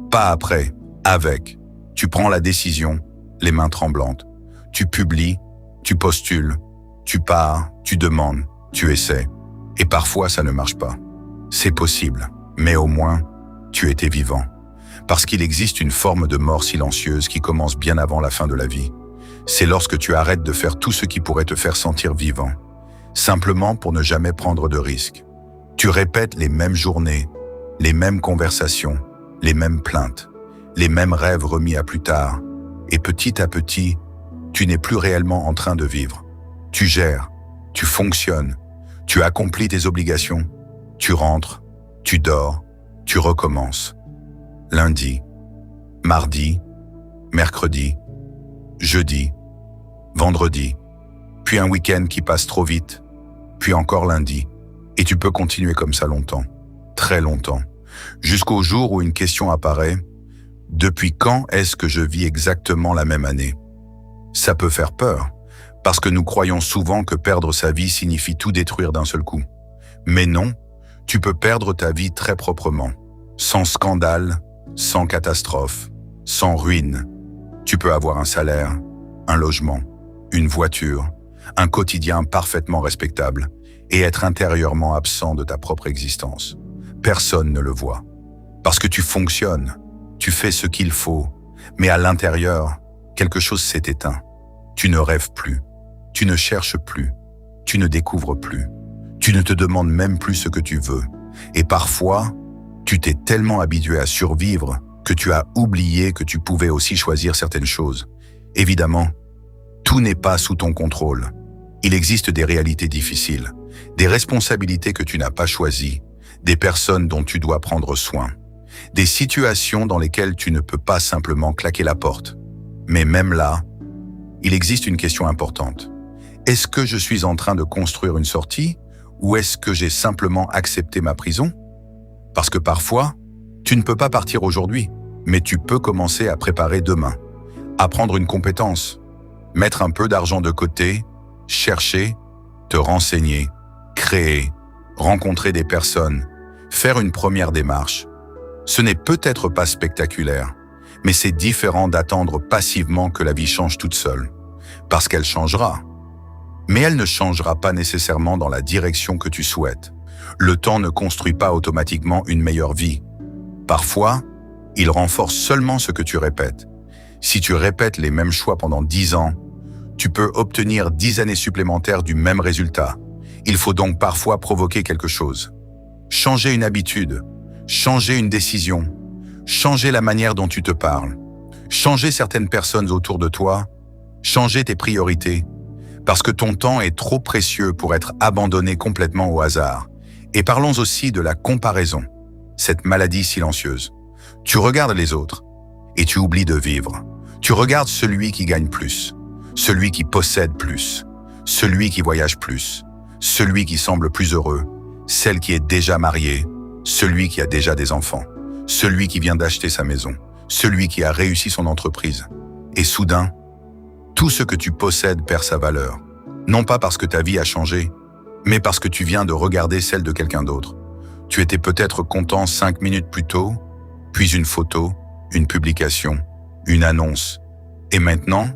Pas après, avec. Tu prends la décision, les mains tremblantes. Tu publies, tu postules, tu pars, tu demandes, tu essaies. Et parfois, ça ne marche pas. C'est possible, mais au moins, tu étais vivant. Parce qu'il existe une forme de mort silencieuse qui commence bien avant la fin de la vie. C'est lorsque tu arrêtes de faire tout ce qui pourrait te faire sentir vivant, simplement pour ne jamais prendre de risques. Tu répètes les mêmes journées, les mêmes conversations, les mêmes plaintes, les mêmes rêves remis à plus tard, Et petit à petit, tu n'es plus réellement en train de vivre. Tu gères, tu fonctionnes, tu accomplis tes obligations, tu rentres, tu dors, tu recommences. Lundi, mardi, mercredi, jeudi, vendredi, puis un week-end qui passe trop vite, puis encore lundi. Et tu peux continuer comme ça longtemps, très longtemps, jusqu'au jour où une question apparaît. Depuis quand est-ce que je vis exactement la même année? Ça peut faire peur, parce que nous croyons souvent que perdre sa vie signifie tout détruire d'un seul coup. Mais non, tu peux perdre ta vie très proprement, sans scandale, sans catastrophe, sans ruine. Tu peux avoir un salaire, un logement, une voiture, un quotidien parfaitement respectable et être intérieurement absent de ta propre existence. Personne ne le voit, parce que tu fonctionnes. Tu fais ce qu'il faut, mais à l'intérieur, quelque chose s'est éteint. Tu ne rêves plus, tu ne cherches plus, tu ne découvres plus, tu ne te demandes même plus ce que tu veux. Et parfois, tu t'es tellement habitué à survivre que tu as oublié que tu pouvais aussi choisir certaines choses. Évidemment, tout n'est pas sous ton contrôle. Il existe des réalités difficiles, des responsabilités que tu n'as pas choisies, des personnes dont tu dois prendre soin. Des situations dans lesquelles tu ne peux pas simplement claquer la porte. Mais même là, il existe une question importante. Est-ce que je suis en train de construire une sortie ou est-ce que j'ai simplement accepté ma prison? Parce que parfois, tu ne peux pas partir aujourd'hui, mais tu peux commencer à préparer demain, apprendre une compétence, mettre un peu d'argent de côté, chercher, te renseigner, créer, rencontrer des personnes, faire une première démarche. Ce n'est peut-être pas spectaculaire, mais c'est différent d'attendre passivement que la vie change toute seule, parce qu'elle changera. Mais elle ne changera pas nécessairement dans la direction que tu souhaites. Le temps ne construit pas automatiquement une meilleure vie. Parfois, il renforce seulement ce que tu répètes. Si tu répètes les mêmes choix pendant 10 ans, tu peux obtenir 10 années supplémentaires du même résultat. Il faut donc parfois provoquer quelque chose. Changer une habitude, changer une décision, changer la manière dont tu te parles, changer certaines personnes autour de toi, changer tes priorités, parce que ton temps est trop précieux pour être abandonné complètement au hasard. Et parlons aussi de la comparaison, cette maladie silencieuse. Tu regardes les autres et tu oublies de vivre. Tu regardes celui qui gagne plus, celui qui possède plus, celui qui voyage plus, celui qui semble plus heureux, celle qui est déjà mariée, celui qui a déjà des enfants, celui qui vient d'acheter sa maison, celui qui a réussi son entreprise. Et soudain, tout ce que tu possèdes perd sa valeur. Non pas parce que ta vie a changé, mais parce que tu viens de regarder celle de quelqu'un d'autre. Tu étais peut-être content 5 minutes plus tôt, puis une photo, une publication, une annonce. Et maintenant,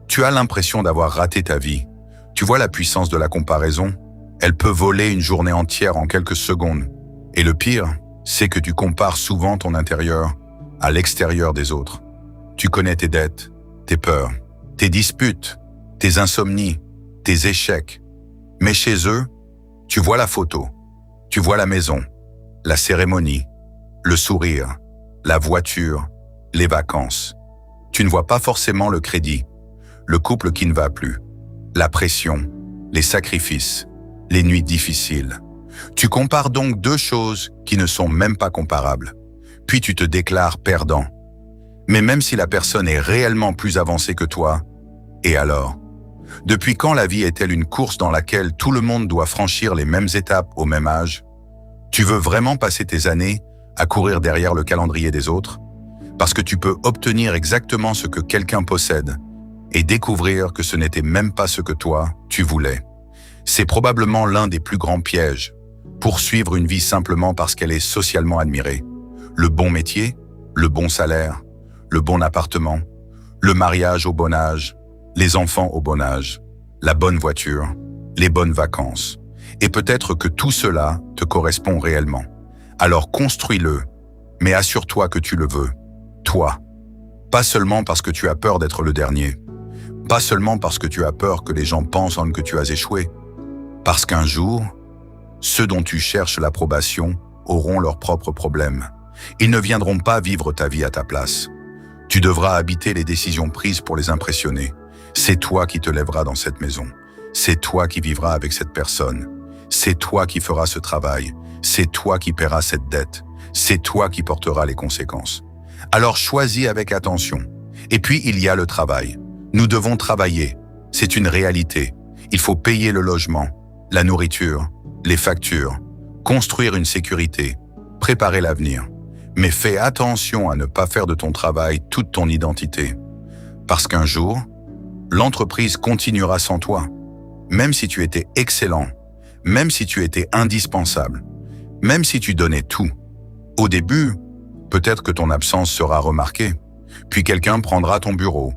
tu as l'impression d'avoir raté ta vie. Tu vois la puissance de la comparaison? Elle peut voler une journée entière en quelques secondes. Et le pire, c'est que tu compares souvent ton intérieur à l'extérieur des autres. Tu connais tes dettes, tes peurs, tes disputes, tes insomnies, tes échecs. Mais chez eux, tu vois la photo, tu vois la maison, la cérémonie, le sourire, la voiture, les vacances. Tu ne vois pas forcément le crédit, le couple qui ne va plus, la pression, les sacrifices, les nuits difficiles. Tu compares donc deux choses qui ne sont même pas comparables. Puis tu te déclares perdant. Mais même si la personne est réellement plus avancée que toi, et alors? Depuis quand la vie est-elle une course dans laquelle tout le monde doit franchir les mêmes étapes au même âge? Tu veux vraiment passer tes années à courir derrière le calendrier des autres? Parce que tu peux obtenir exactement ce que quelqu'un possède et découvrir que ce n'était même pas ce que toi, tu voulais. C'est probablement l'un des plus grands pièges. Poursuivre une vie simplement parce qu'elle est socialement admirée. Le bon métier, le bon salaire, le bon appartement, le mariage au bon âge, les enfants au bon âge, la bonne voiture, les bonnes vacances. Et peut-être que tout cela te correspond réellement. Alors construis-le, mais assure-toi que tu le veux. Toi. Pas seulement parce que tu as peur d'être le dernier. Pas seulement parce que tu as peur que les gens pensent que tu as échoué. Parce qu'un jour, ceux dont tu cherches l'approbation auront leurs propres problèmes. Ils ne viendront pas vivre ta vie à ta place. Tu devras habiter les décisions prises pour les impressionner. C'est toi qui te lèveras dans cette maison. C'est toi qui vivras avec cette personne. C'est toi qui feras ce travail. C'est toi qui paieras cette dette. C'est toi qui porteras les conséquences. Alors choisis avec attention. Et puis il y a le travail. Nous devons travailler. C'est une réalité. Il faut payer le logement, la nourriture, les factures, construire une sécurité, préparer l'avenir. Mais fais attention à ne pas faire de ton travail toute ton identité. Parce qu'un jour, l'entreprise continuera sans toi. Même si tu étais excellent, même si tu étais indispensable, même si tu donnais tout. Au début, peut-être que ton absence sera remarquée, puis quelqu'un prendra ton bureau,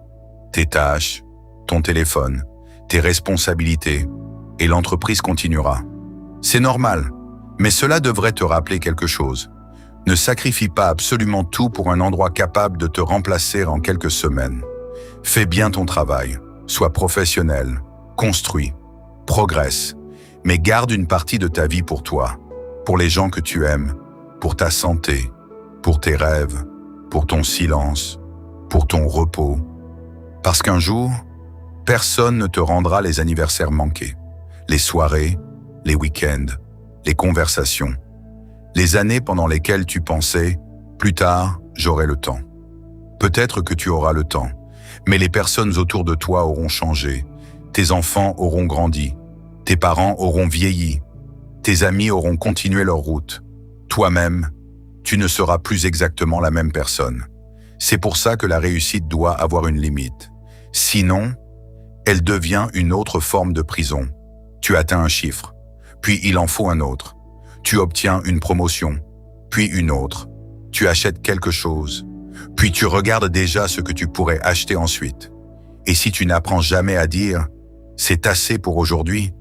tes tâches, ton téléphone, tes responsabilités, et l'entreprise continuera. C'est normal, mais cela devrait te rappeler quelque chose. Ne sacrifie pas absolument tout pour un endroit capable de te remplacer en quelques semaines. Fais bien ton travail, sois professionnel, construis, progresse, mais garde une partie de ta vie pour toi, pour les gens que tu aimes, pour ta santé, pour tes rêves, pour ton silence, pour ton repos. Parce qu'un jour, personne ne te rendra les anniversaires manqués, les soirées, les week-ends, les conversations, les années pendant lesquelles tu pensais « plus tard, j'aurai le temps ». Peut-être que tu auras le temps, mais les personnes autour de toi auront changé, tes enfants auront grandi, tes parents auront vieilli, tes amis auront continué leur route. Toi-même, tu ne seras plus exactement la même personne. C'est pour ça que la réussite doit avoir une limite. Sinon, elle devient une autre forme de prison. Tu atteins un chiffre, puis il en faut un autre. Tu obtiens une promotion, puis une autre. Tu achètes quelque chose, puis tu regardes déjà ce que tu pourrais acheter ensuite. Et si tu n'apprends jamais à dire « c'est assez pour aujourd'hui »,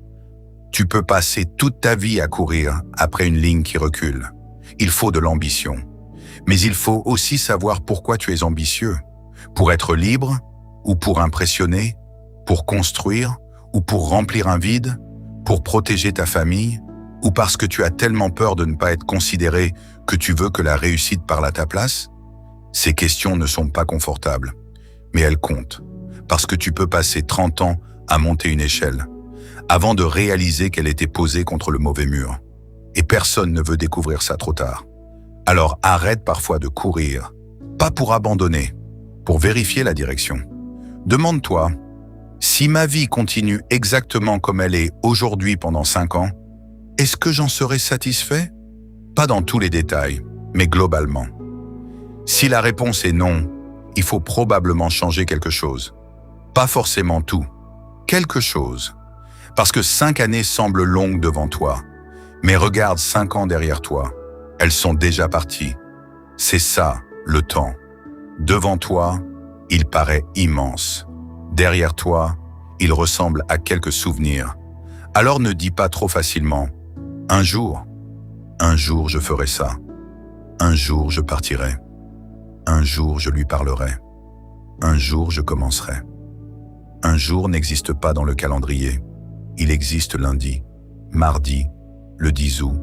tu peux passer toute ta vie à courir après une ligne qui recule. Il faut de l'ambition. Mais il faut aussi savoir pourquoi tu es ambitieux. Pour être libre ou pour impressionner, pour construire ou pour remplir un vide, pour protéger ta famille ou parce que tu as tellement peur de ne pas être considéré que tu veux que la réussite parle à ta place? Ces questions ne sont pas confortables, mais elles comptent, parce que tu peux passer 30 ans à monter une échelle, avant de réaliser qu'elle était posée contre le mauvais mur. Et personne ne veut découvrir ça trop tard. Alors arrête parfois de courir, pas pour abandonner, pour vérifier la direction. Demande-toi, si ma vie continue exactement comme elle est aujourd'hui pendant 5 ans, est-ce que j'en serai satisfait? Pas dans tous les détails, mais globalement. Si la réponse est non, il faut probablement changer quelque chose. Pas forcément tout, quelque chose. Parce que 5 années semblent longues devant toi, mais regarde 5 ans derrière toi. Elles sont déjà parties. C'est ça, le temps. Devant toi, il paraît immense. Derrière toi, il ressemble à quelques souvenirs. Alors ne dis pas trop facilement « un jour je ferai ça. Un jour je partirai. Un jour je lui parlerai. Un jour je commencerai. » Un jour n'existe pas dans le calendrier. Il existe lundi, mardi, le 10 août,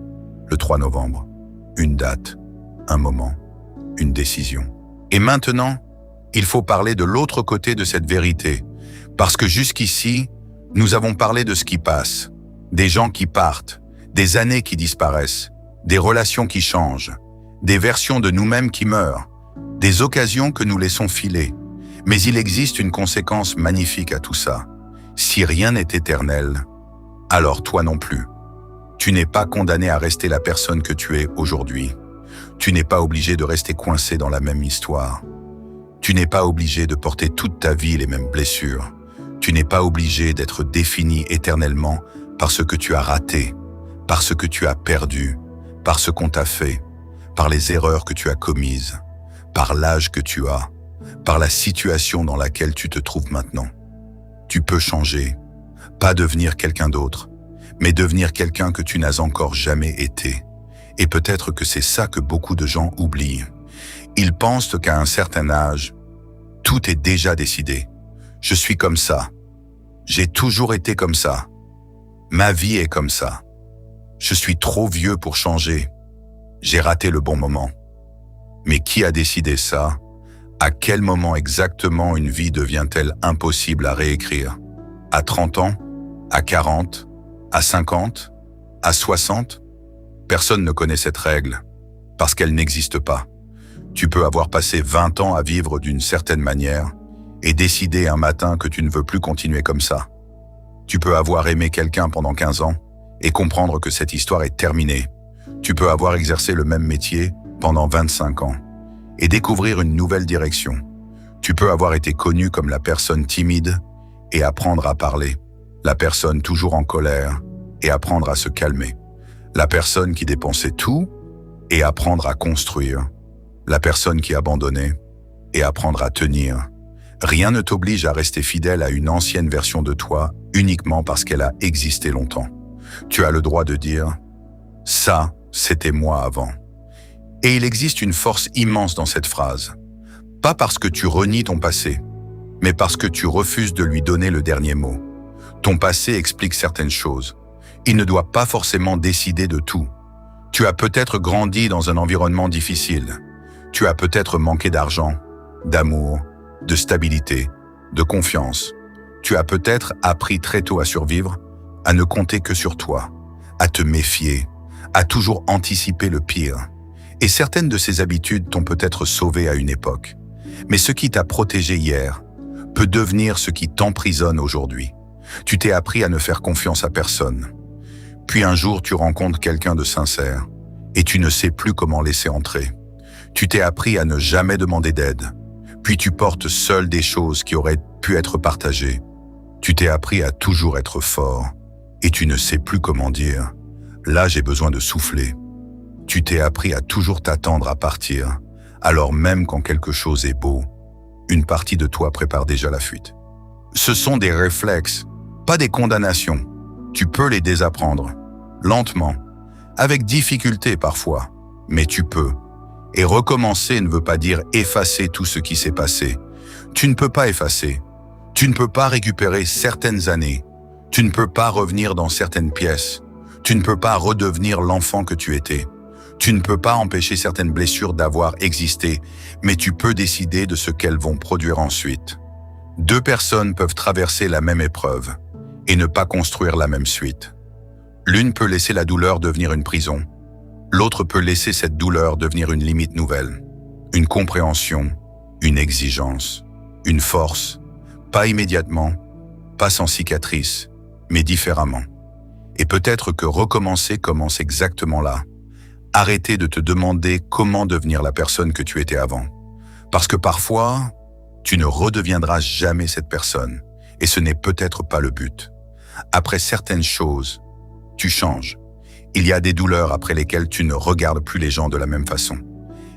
le 3 novembre. Une date, un moment, une décision. Et maintenant, il faut parler de l'autre côté de cette vérité, parce que jusqu'ici, nous avons parlé de ce qui passe, des gens qui partent, des années qui disparaissent, des relations qui changent, des versions de nous-mêmes qui meurent, des occasions que nous laissons filer. Mais il existe une conséquence magnifique à tout ça. Si rien n'est éternel, alors toi non plus. Tu n'es pas condamné à rester la personne que tu es aujourd'hui. Tu n'es pas obligé de rester coincé dans la même histoire. Tu n'es pas obligé de porter toute ta vie les mêmes blessures. Tu n'es pas obligé d'être défini éternellement par ce que tu as raté, par ce que tu as perdu, par ce qu'on t'a fait, par les erreurs que tu as commises, par l'âge que tu as, par la situation dans laquelle tu te trouves maintenant. Tu peux changer, pas devenir quelqu'un d'autre, mais devenir quelqu'un que tu n'as encore jamais été. Et peut-être que c'est ça que beaucoup de gens oublient. Ils pensent qu'à un certain âge, tout est déjà décidé. Je suis comme ça. J'ai toujours été comme ça. Ma vie est comme ça. Je suis trop vieux pour changer. J'ai raté le bon moment. Mais qui a décidé ça? À quel moment exactement une vie devient-elle impossible à réécrire? À 30 ans? À 40? À 50? À 60? Personne ne connaît cette règle, parce qu'elle n'existe pas. Tu peux avoir passé 20 ans à vivre d'une certaine manière et décider un matin que tu ne veux plus continuer comme ça. Tu peux avoir aimé quelqu'un pendant 15 ans et comprendre que cette histoire est terminée. Tu peux avoir exercé le même métier pendant 25 ans et découvrir une nouvelle direction. Tu peux avoir été connu comme la personne timide et apprendre à parler, la personne toujours en colère et apprendre à se calmer, la personne qui dépensait tout et apprendre à construire, la personne qui abandonnait et apprendre à tenir. Rien ne t'oblige à rester fidèle à une ancienne version de toi uniquement parce qu'elle a existé longtemps. Tu as le droit de dire « ça, c'était moi avant ». Et il existe une force immense dans cette phrase. Pas parce que tu renies ton passé, mais parce que tu refuses de lui donner le dernier mot. Ton passé explique certaines choses. Il ne doit pas forcément décider de tout. Tu as peut-être grandi dans un environnement difficile. Tu as peut-être manqué d'argent, d'amour, de stabilité, de confiance. Tu as peut-être appris très tôt à survivre, à ne compter que sur toi, à te méfier, à toujours anticiper le pire. Et certaines de ces habitudes t'ont peut-être sauvé à une époque. Mais ce qui t'a protégé hier peut devenir ce qui t'emprisonne aujourd'hui. Tu t'es appris à ne faire confiance à personne. Puis un jour, tu rencontres quelqu'un de sincère et tu ne sais plus comment laisser entrer. Tu t'es appris à ne jamais demander d'aide. Puis tu portes seul des choses qui auraient pu être partagées. Tu t'es appris à toujours être fort et tu ne sais plus comment dire « là, j'ai besoin de souffler ». Tu t'es appris à toujours t'attendre à partir, alors même quand quelque chose est beau, une partie de toi prépare déjà la fuite. Ce sont des réflexes, pas des condamnations. Tu peux les désapprendre, lentement, avec difficulté parfois, mais tu peux. Et recommencer ne veut pas dire effacer tout ce qui s'est passé. Tu ne peux pas effacer. Tu ne peux pas récupérer certaines années. Tu ne peux pas revenir dans certaines pièces. Tu ne peux pas redevenir l'enfant que tu étais. Tu ne peux pas empêcher certaines blessures d'avoir existé, mais tu peux décider de ce qu'elles vont produire ensuite. Deux personnes peuvent traverser la même épreuve et ne pas construire la même suite. L'une peut laisser la douleur devenir une prison. L'autre peut laisser cette douleur devenir une limite nouvelle, une compréhension, une exigence, une force, pas immédiatement, pas sans cicatrice, mais différemment. Et peut-être que recommencer commence exactement là. Arrêter de te demander comment devenir la personne que tu étais avant. Parce que parfois, tu ne redeviendras jamais cette personne, et ce n'est peut-être pas le but. Après certaines choses, tu changes. Il y a des douleurs après lesquelles tu ne regardes plus les gens de la même façon.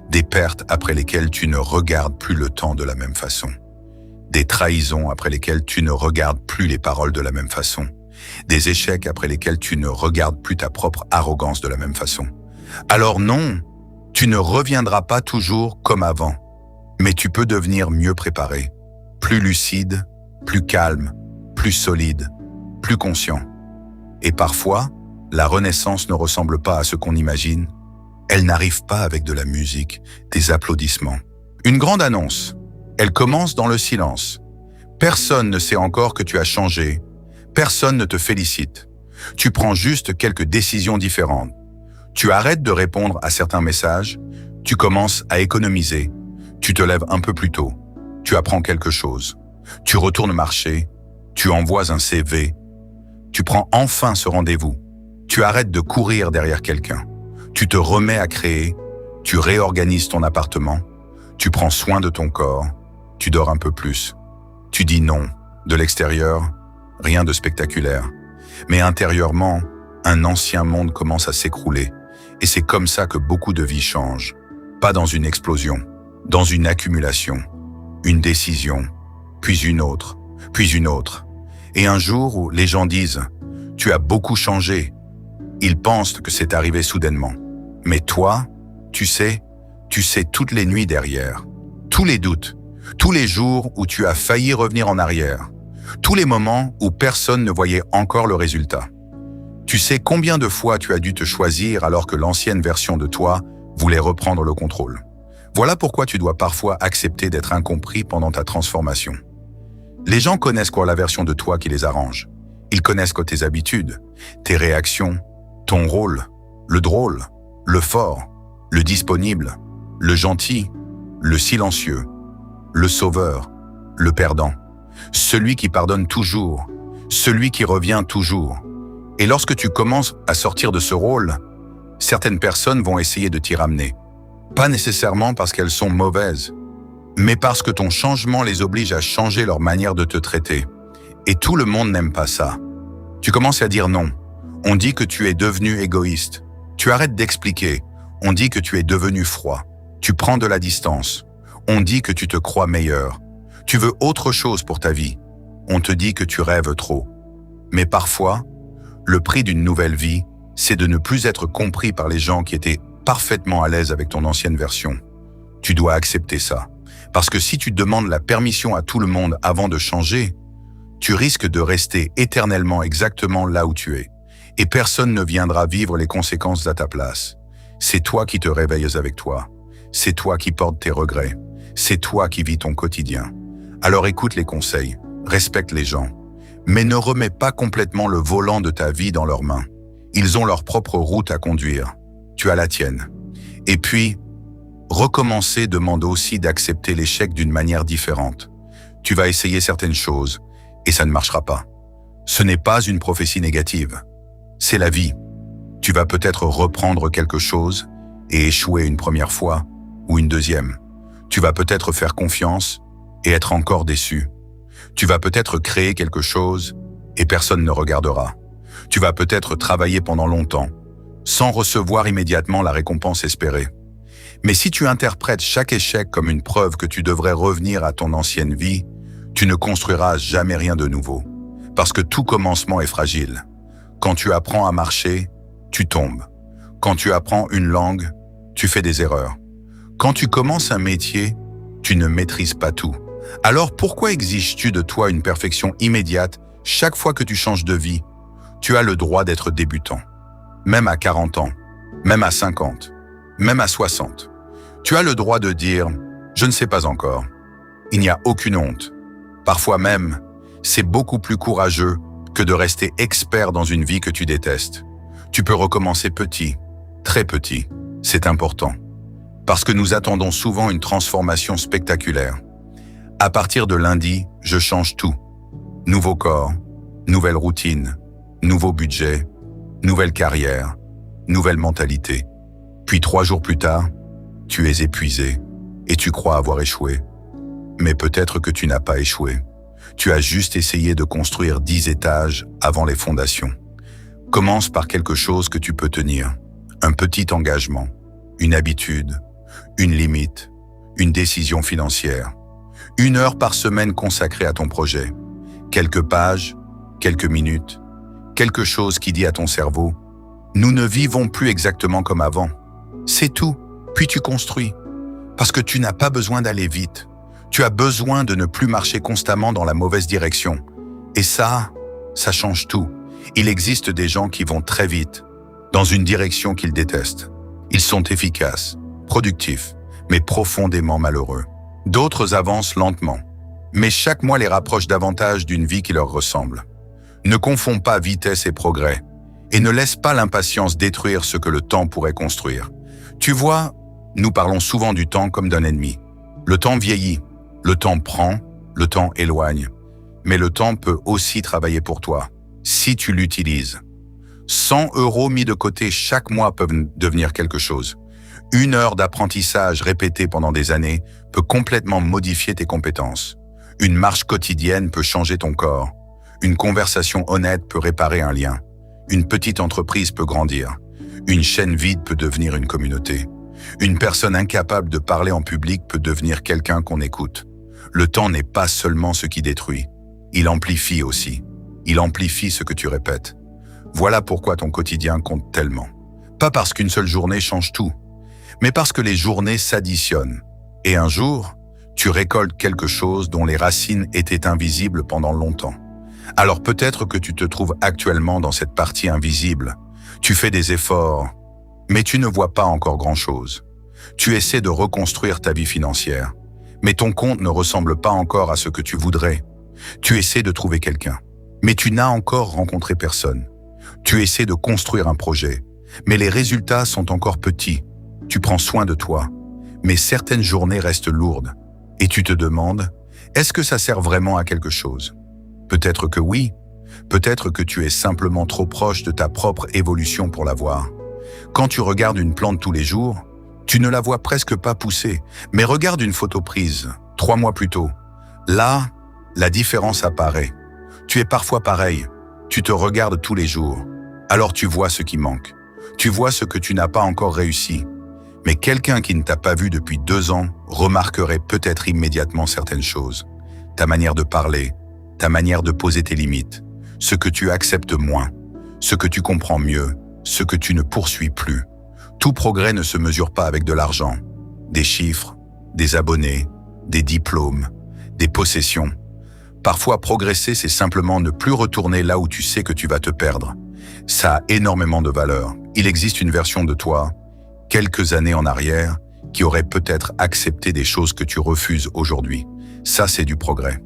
Des pertes après lesquelles tu ne regardes plus le temps de la même façon. Des trahisons après lesquelles tu ne regardes plus les paroles de la même façon. Des échecs après lesquels tu ne regardes plus ta propre arrogance de la même façon. Alors non, tu ne reviendras pas toujours comme avant, mais tu peux devenir mieux préparé, plus lucide, plus calme, plus solide, plus conscient. Et parfois, la renaissance ne ressemble pas à ce qu'on imagine. Elle n'arrive pas avec de la musique, des applaudissements. Une grande annonce. Elle commence dans le silence. Personne ne sait encore que tu as changé. Personne ne te félicite. Tu prends juste quelques décisions différentes. Tu arrêtes de répondre à certains messages. Tu commences à économiser. Tu te lèves un peu plus tôt. Tu apprends quelque chose. Tu retournes marcher. Tu envoies un CV. Tu prends enfin ce rendez-vous. Tu arrêtes de courir derrière quelqu'un. Tu te remets à créer. Tu réorganises ton appartement. Tu prends soin de ton corps. Tu dors un peu plus. Tu dis non. De l'extérieur, rien de spectaculaire. Mais intérieurement, un ancien monde commence à s'écrouler. Et c'est comme ça que beaucoup de vies changent. Pas dans une explosion, dans une accumulation. Une décision, puis une autre, puis une autre. Et un jour où les gens disent « Tu as beaucoup changé », ils pensent que c'est arrivé soudainement. Mais toi, tu sais toutes les nuits derrière, tous les doutes, tous les jours où tu as failli revenir en arrière, tous les moments où personne ne voyait encore le résultat. Tu sais combien de fois tu as dû te choisir alors que l'ancienne version de toi voulait reprendre le contrôle, Voilà pourquoi tu dois parfois accepter d'être incompris pendant ta transformation. Les gens connaissent quoi la version de toi qui les arrange. Ils connaissent quoi tes habitudes, tes réactions, ton rôle, le drôle, le fort, le disponible, le gentil, le silencieux, le sauveur, le perdant, celui qui pardonne toujours, celui qui revient toujours. Et lorsque tu commences à sortir de ce rôle, certaines personnes vont essayer de t'y ramener. Pas nécessairement parce qu'elles sont mauvaises, mais parce que ton changement les oblige à changer leur manière de te traiter. Et tout le monde n'aime pas ça. Tu commences à dire non. On dit que tu es devenu égoïste. Tu arrêtes d'expliquer. On dit que tu es devenu froid. Tu prends de la distance. On dit que tu te crois meilleur. Tu veux autre chose pour ta vie. On te dit que tu rêves trop. Mais parfois, le prix d'une nouvelle vie, c'est de ne plus être compris par les gens qui étaient parfaitement à l'aise avec ton ancienne version. Tu dois accepter ça. Parce que si tu demandes la permission à tout le monde avant de changer, tu risques de rester éternellement exactement là où tu es. Et personne ne viendra vivre les conséquences à ta place. C'est toi qui te réveilles avec toi. C'est toi qui portes tes regrets. C'est toi qui vis ton quotidien. Alors écoute les conseils, respecte les gens, mais ne remets pas complètement le volant de ta vie dans leurs mains. Ils ont leur propre route à conduire. Tu as la tienne. Et puis, recommencer demande aussi d'accepter l'échec d'une manière différente. Tu vas essayer certaines choses et ça ne marchera pas. Ce n'est pas une prophétie négative. C'est la vie. Tu vas peut-être reprendre quelque chose et échouer une première fois ou une deuxième. Tu vas peut-être faire confiance et être encore déçu. Tu vas peut-être créer quelque chose et personne ne regardera. Tu vas peut-être travailler pendant longtemps sans recevoir immédiatement la récompense espérée. Mais si tu interprètes chaque échec comme une preuve que tu devrais revenir à ton ancienne vie, tu ne construiras jamais rien de nouveau. Parce que tout commencement est fragile. Quand tu apprends à marcher, tu tombes. Quand tu apprends une langue, tu fais des erreurs. Quand tu commences un métier, tu ne maîtrises pas tout. Alors pourquoi exiges-tu de toi une perfection immédiate chaque fois que tu changes de vie? Tu as le droit d'être débutant. Même à 40 ans, même à 50, même à 60. Tu as le droit de dire « je ne sais pas encore ». Il n'y a aucune honte. Parfois même, c'est beaucoup plus courageux que de rester expert dans une vie que tu détestes. Tu peux recommencer petit, très petit. C'est important. Parce que nous attendons souvent une transformation spectaculaire. À partir de lundi, je change tout. Nouveau corps, nouvelle routine, nouveau budget, nouvelle carrière, nouvelle mentalité. Puis 3 jours plus tard, tu es épuisé et tu crois avoir échoué. Mais peut-être que tu n'as pas échoué. Tu as juste essayé de construire 10 étages avant les fondations. Commence par quelque chose que tu peux tenir. Un petit engagement, une habitude, une limite, une décision financière. 1 heure par semaine consacrée à ton projet. Quelques pages, quelques minutes, quelque chose qui dit à ton cerveau « Nous ne vivons plus exactement comme avant ». C'est tout, puis tu construis. Parce que tu n'as pas besoin d'aller vite. Tu as besoin de ne plus marcher constamment dans la mauvaise direction. Et ça change tout. Il existe des gens qui vont très vite, dans une direction qu'ils détestent. Ils sont efficaces, productifs, mais profondément malheureux. D'autres avancent lentement, mais chaque mois les rapproche davantage d'une vie qui leur ressemble. Ne confonds pas vitesse et progrès, et ne laisse pas l'impatience détruire ce que le temps pourrait construire. Tu vois, nous parlons souvent du temps comme d'un ennemi. Le temps vieillit, le temps prend, le temps éloigne. Mais le temps peut aussi travailler pour toi, si tu l'utilises. 100 € mis de côté chaque mois peuvent devenir quelque chose. 1 heure d'apprentissage répétée pendant des années peut complètement modifier tes compétences. Une marche quotidienne peut changer ton corps. Une conversation honnête peut réparer un lien. Une petite entreprise peut grandir. Une chaîne vide peut devenir une communauté. Une personne incapable de parler en public peut devenir quelqu'un qu'on écoute. Le temps n'est pas seulement ce qui détruit. Il amplifie aussi. Il amplifie ce que tu répètes. Voilà pourquoi ton quotidien compte tellement. Pas parce qu'une seule journée change tout, mais parce que les journées s'additionnent. Et un jour, tu récoltes quelque chose dont les racines étaient invisibles pendant longtemps. Alors peut-être que tu te trouves actuellement dans cette partie invisible. Tu fais des efforts, mais tu ne vois pas encore grand-chose. Tu essaies de reconstruire ta vie financière, mais ton compte ne ressemble pas encore à ce que tu voudrais. Tu essaies de trouver quelqu'un, mais tu n'as encore rencontré personne. Tu essaies de construire un projet, mais les résultats sont encore petits. Tu prends soin de toi, mais certaines journées restent lourdes. Et tu te demandes, est-ce que ça sert vraiment à quelque chose? Peut-être que oui, peut-être que tu es simplement trop proche de ta propre évolution pour la voir. Quand tu regardes une plante tous les jours, tu ne la vois presque pas pousser, mais regarde une photo prise 3 mois plus tôt. Là, la différence apparaît. Tu es parfois pareil, tu te regardes tous les jours, alors tu vois ce qui manque. Tu vois ce que tu n'as pas encore réussi. Mais quelqu'un qui ne t'a pas vu depuis 2 ans remarquerait peut-être immédiatement certaines choses. Ta manière de parler, ta manière de poser tes limites, ce que tu acceptes moins, ce que tu comprends mieux, ce que tu ne poursuis plus. Tout progrès ne se mesure pas avec de l'argent, des chiffres, des abonnés, des diplômes, des possessions. Parfois, progresser, c'est simplement ne plus retourner là où tu sais que tu vas te perdre. Ça a énormément de valeur. Il existe une version de toi, quelques années en arrière, qui aurait peut-être accepté des choses que tu refuses aujourd'hui. Ça, c'est du progrès.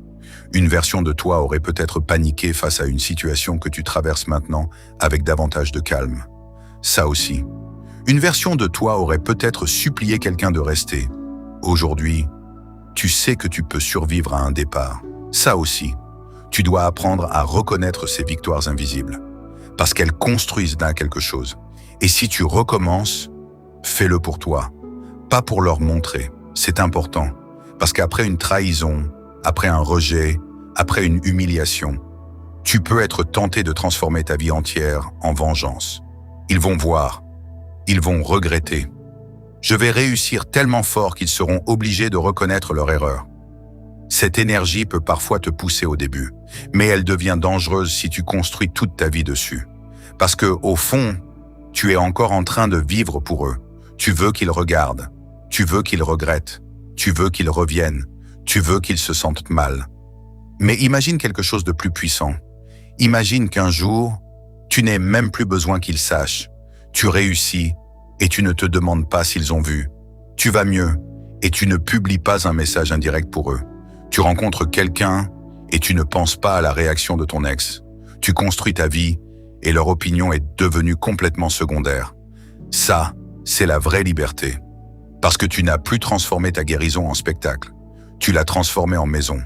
Une version de toi aurait peut-être paniqué face à une situation que tu traverses maintenant avec davantage de calme. Ça aussi. Une version de toi aurait peut-être supplié quelqu'un de rester. Aujourd'hui, tu sais que tu peux survivre à un départ. Ça aussi. Tu dois apprendre à reconnaître ces victoires invisibles, parce qu'elles construisent d'un quelque chose. Et si tu recommences, fais-le pour toi, pas pour leur montrer. C'est important, parce qu'après une trahison, après un rejet, après une humiliation, tu peux être tenté de transformer ta vie entière en vengeance. Ils vont voir, ils vont regretter. Je vais réussir tellement fort qu'ils seront obligés de reconnaître leur erreur. Cette énergie peut parfois te pousser au début, mais elle devient dangereuse si tu construis toute ta vie dessus. Parce que, au fond, tu es encore en train de vivre pour eux. Tu veux qu'ils regardent, tu veux qu'ils regrettent, tu veux qu'ils reviennent, tu veux qu'ils se sentent mal. Mais imagine quelque chose de plus puissant. Imagine qu'un jour, tu n'aies même plus besoin qu'ils sachent. Tu réussis et tu ne te demandes pas s'ils ont vu. Tu vas mieux et tu ne publies pas un message indirect pour eux. Tu rencontres quelqu'un et tu ne penses pas à la réaction de ton ex. Tu construis ta vie et leur opinion est devenue complètement secondaire. Ça, c'est la vraie liberté. Parce que tu n'as plus transformé ta guérison en spectacle. Tu l'as transformée en maison.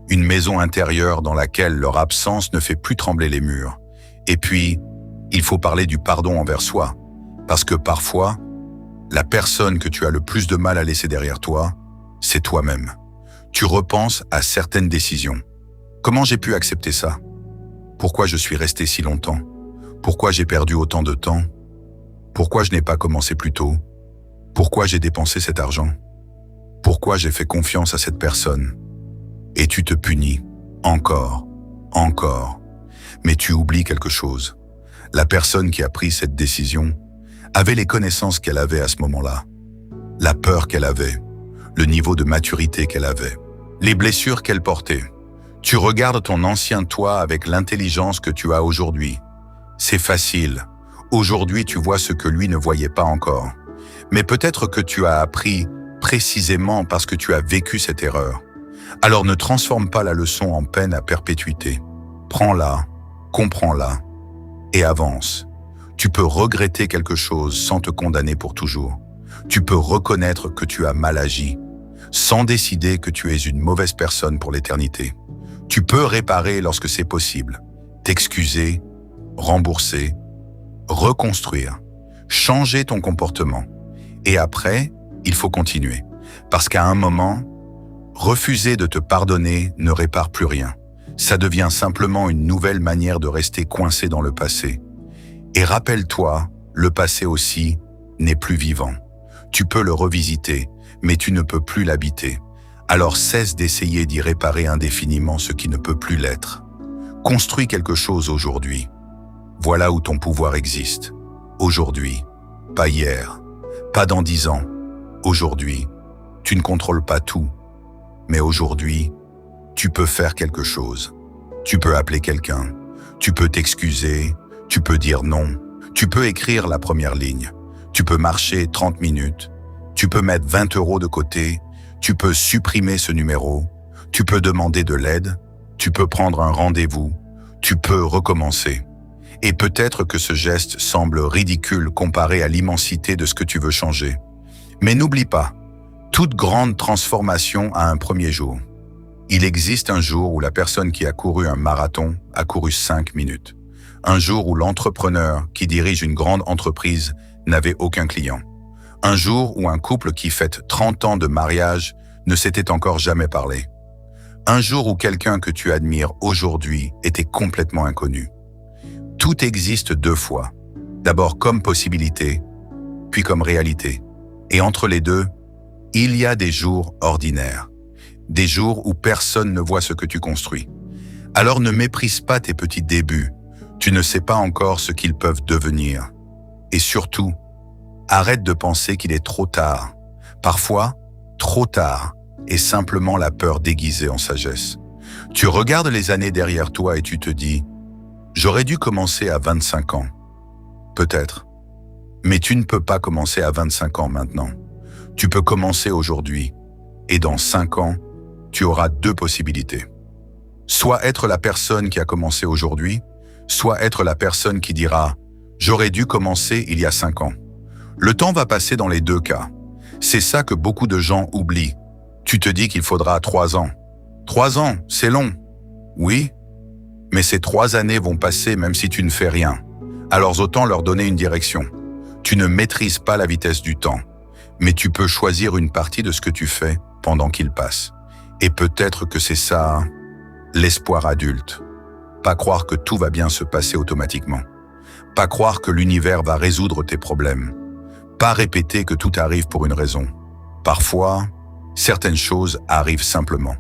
Une maison intérieure dans laquelle leur absence ne fait plus trembler les murs. Et puis, il faut parler du pardon envers soi. Parce que parfois, la personne que tu as le plus de mal à laisser derrière toi, c'est toi-même. Tu repenses à certaines décisions. Comment j'ai pu accepter ça? Pourquoi je suis resté si longtemps? Pourquoi j'ai perdu autant de temps? Pourquoi je n'ai pas commencé plus tôt? Pourquoi j'ai dépensé cet argent? Pourquoi j'ai fait confiance à cette personne? Et tu te punis, encore. Mais tu oublies quelque chose. La personne qui a pris cette décision avait les connaissances qu'elle avait à ce moment-là, la peur qu'elle avait, le niveau de maturité qu'elle avait, les blessures qu'elle portait. Tu regardes ton ancien toi avec l'intelligence que tu as aujourd'hui. C'est facile. Aujourd'hui, tu vois ce que lui ne voyait pas encore. Mais peut-être que tu as appris précisément parce que tu as vécu cette erreur. Alors ne transforme pas la leçon en peine à perpétuité. Prends-la, comprends-la et avance. Tu peux regretter quelque chose sans te condamner pour toujours. Tu peux reconnaître que tu as mal agi, sans décider que tu es une mauvaise personne pour l'éternité. Tu peux réparer lorsque c'est possible, t'excuser, rembourser, reconstruire, changer ton comportement. Et après, il faut continuer. Parce qu'à un moment, refuser de te pardonner ne répare plus rien. Ça devient simplement une nouvelle manière de rester coincé dans le passé. Et rappelle-toi, le passé aussi n'est plus vivant. Tu peux le revisiter, mais tu ne peux plus l'habiter. Alors cesse d'essayer d'y réparer indéfiniment ce qui ne peut plus l'être. Construis quelque chose aujourd'hui. Voilà où ton pouvoir existe. Aujourd'hui, pas hier, pas dans 10 ans. Aujourd'hui, tu ne contrôles pas tout. Mais aujourd'hui, tu peux faire quelque chose. Tu peux appeler quelqu'un. Tu peux t'excuser. Tu peux dire non. Tu peux écrire la première ligne. Tu peux marcher 30 minutes. Tu peux mettre 20 € de côté, tu peux supprimer ce numéro, tu peux demander de l'aide, tu peux prendre un rendez-vous, tu peux recommencer. Et peut-être que ce geste semble ridicule comparé à l'immensité de ce que tu veux changer. Mais n'oublie pas, toute grande transformation a un premier jour. Il existe un jour où la personne qui a couru un marathon a couru 5 minutes. Un jour où l'entrepreneur qui dirige une grande entreprise n'avait aucun client. Un jour où un couple qui fête 30 ans de mariage ne s'était encore jamais parlé. Un jour où quelqu'un que tu admires aujourd'hui était complètement inconnu. Tout existe 2 fois. D'abord comme possibilité, puis comme réalité. Et entre les deux, il y a des jours ordinaires. Des jours où personne ne voit ce que tu construis. Alors ne méprise pas tes petits débuts. Tu ne sais pas encore ce qu'ils peuvent devenir. Et surtout, arrête de penser qu'il est trop tard. Parfois, trop tard est simplement la peur déguisée en sagesse. Tu regardes les années derrière toi et tu te dis « J'aurais dû commencer à 25 ans. » Peut-être. Mais tu ne peux pas commencer à 25 ans maintenant. Tu peux commencer aujourd'hui. Et dans 5 ans, tu auras 2 possibilités. Soit être la personne qui a commencé aujourd'hui, soit être la personne qui dira « J'aurais dû commencer il y a 5 ans ». Le temps va passer dans les 2 cas. C'est ça que beaucoup de gens oublient. Tu te dis qu'il faudra 3 ans. 3 ans, c'est long. Oui, mais ces 3 années vont passer même si tu ne fais rien. Alors autant leur donner une direction. Tu ne maîtrises pas la vitesse du temps, mais tu peux choisir une partie de ce que tu fais pendant qu'il passe. Et peut-être que c'est ça, l'espoir adulte. Pas croire que tout va bien se passer automatiquement. Pas croire que l'univers va résoudre tes problèmes. Pas répéter que tout arrive pour une raison. Parfois, certaines choses arrivent simplement.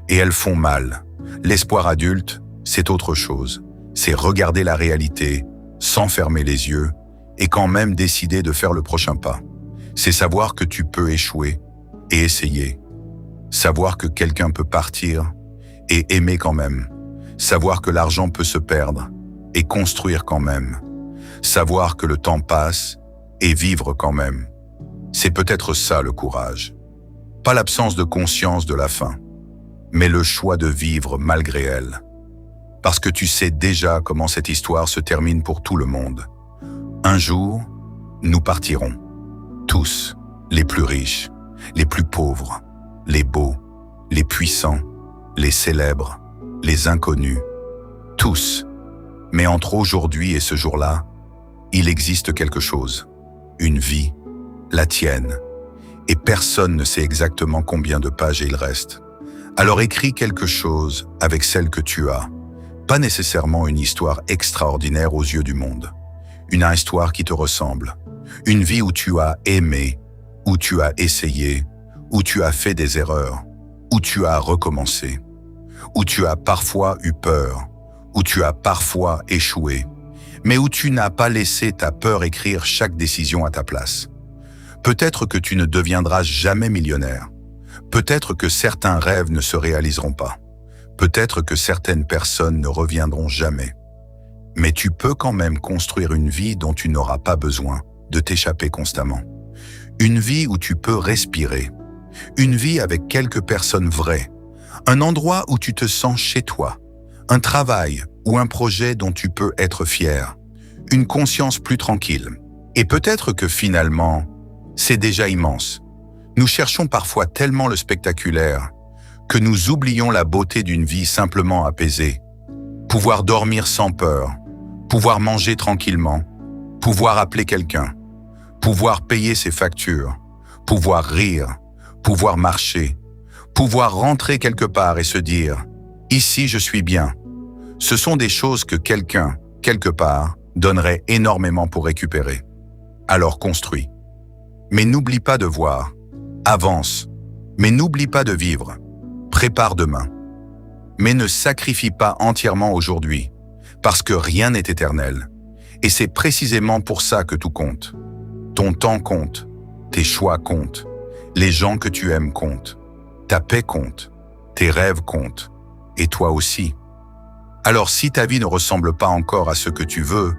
Et elles font mal. L'espoir adulte, c'est autre chose. C'est regarder la réalité, sans fermer les yeux, et quand même décider de faire le prochain pas. C'est savoir que tu peux échouer et essayer. Savoir que quelqu'un peut partir et aimer quand même. Savoir que l'argent peut se perdre et construire quand même. Savoir que le temps passe et vivre quand même. C'est peut-être ça le courage. Pas l'absence de conscience de la fin, mais le choix de vivre malgré elle. Parce que tu sais déjà comment cette histoire se termine pour tout le monde. Un jour, nous partirons. Tous, les plus riches, les plus pauvres, les beaux, les puissants, les célèbres, les inconnus, tous. Mais entre aujourd'hui et ce jour-là, il existe quelque chose, une vie, la tienne. Et personne ne sait exactement combien de pages il reste. Alors écris quelque chose avec celle que tu as. Pas nécessairement une histoire extraordinaire aux yeux du monde. Une histoire qui te ressemble. Une vie où tu as aimé, où tu as essayé, où tu as fait des erreurs, où tu as recommencé, où tu as parfois eu peur, où tu as parfois échoué, mais où tu n'as pas laissé ta peur écrire chaque décision à ta place. Peut-être que tu ne deviendras jamais millionnaire. Peut-être que certains rêves ne se réaliseront pas. Peut-être que certaines personnes ne reviendront jamais. Mais tu peux quand même construire une vie dont tu n'auras pas besoin de t'échapper constamment. Une vie où tu peux respirer. Une vie avec quelques personnes vraies. Un endroit où tu te sens chez toi. Un travail ou un projet dont tu peux être fier. Une conscience plus tranquille. Et peut-être que finalement, c'est déjà immense. Nous cherchons parfois tellement le spectaculaire que nous oublions la beauté d'une vie simplement apaisée. Pouvoir dormir sans peur, pouvoir manger tranquillement, pouvoir appeler quelqu'un, pouvoir payer ses factures, pouvoir rire, pouvoir marcher, pouvoir rentrer quelque part et se dire « Ici, je suis bien ». Ce sont des choses que quelqu'un, quelque part, donnerait énormément pour récupérer. Alors construis. Mais n'oublie pas de voir. Avance. Mais n'oublie pas de vivre. Prépare demain. Mais ne sacrifie pas entièrement aujourd'hui, parce que rien n'est éternel. Et c'est précisément pour ça que tout compte. Ton temps compte, tes choix comptent, les gens que tu aimes comptent, ta paix compte, tes rêves comptent, et toi aussi. Alors si ta vie ne ressemble pas encore à ce que tu veux,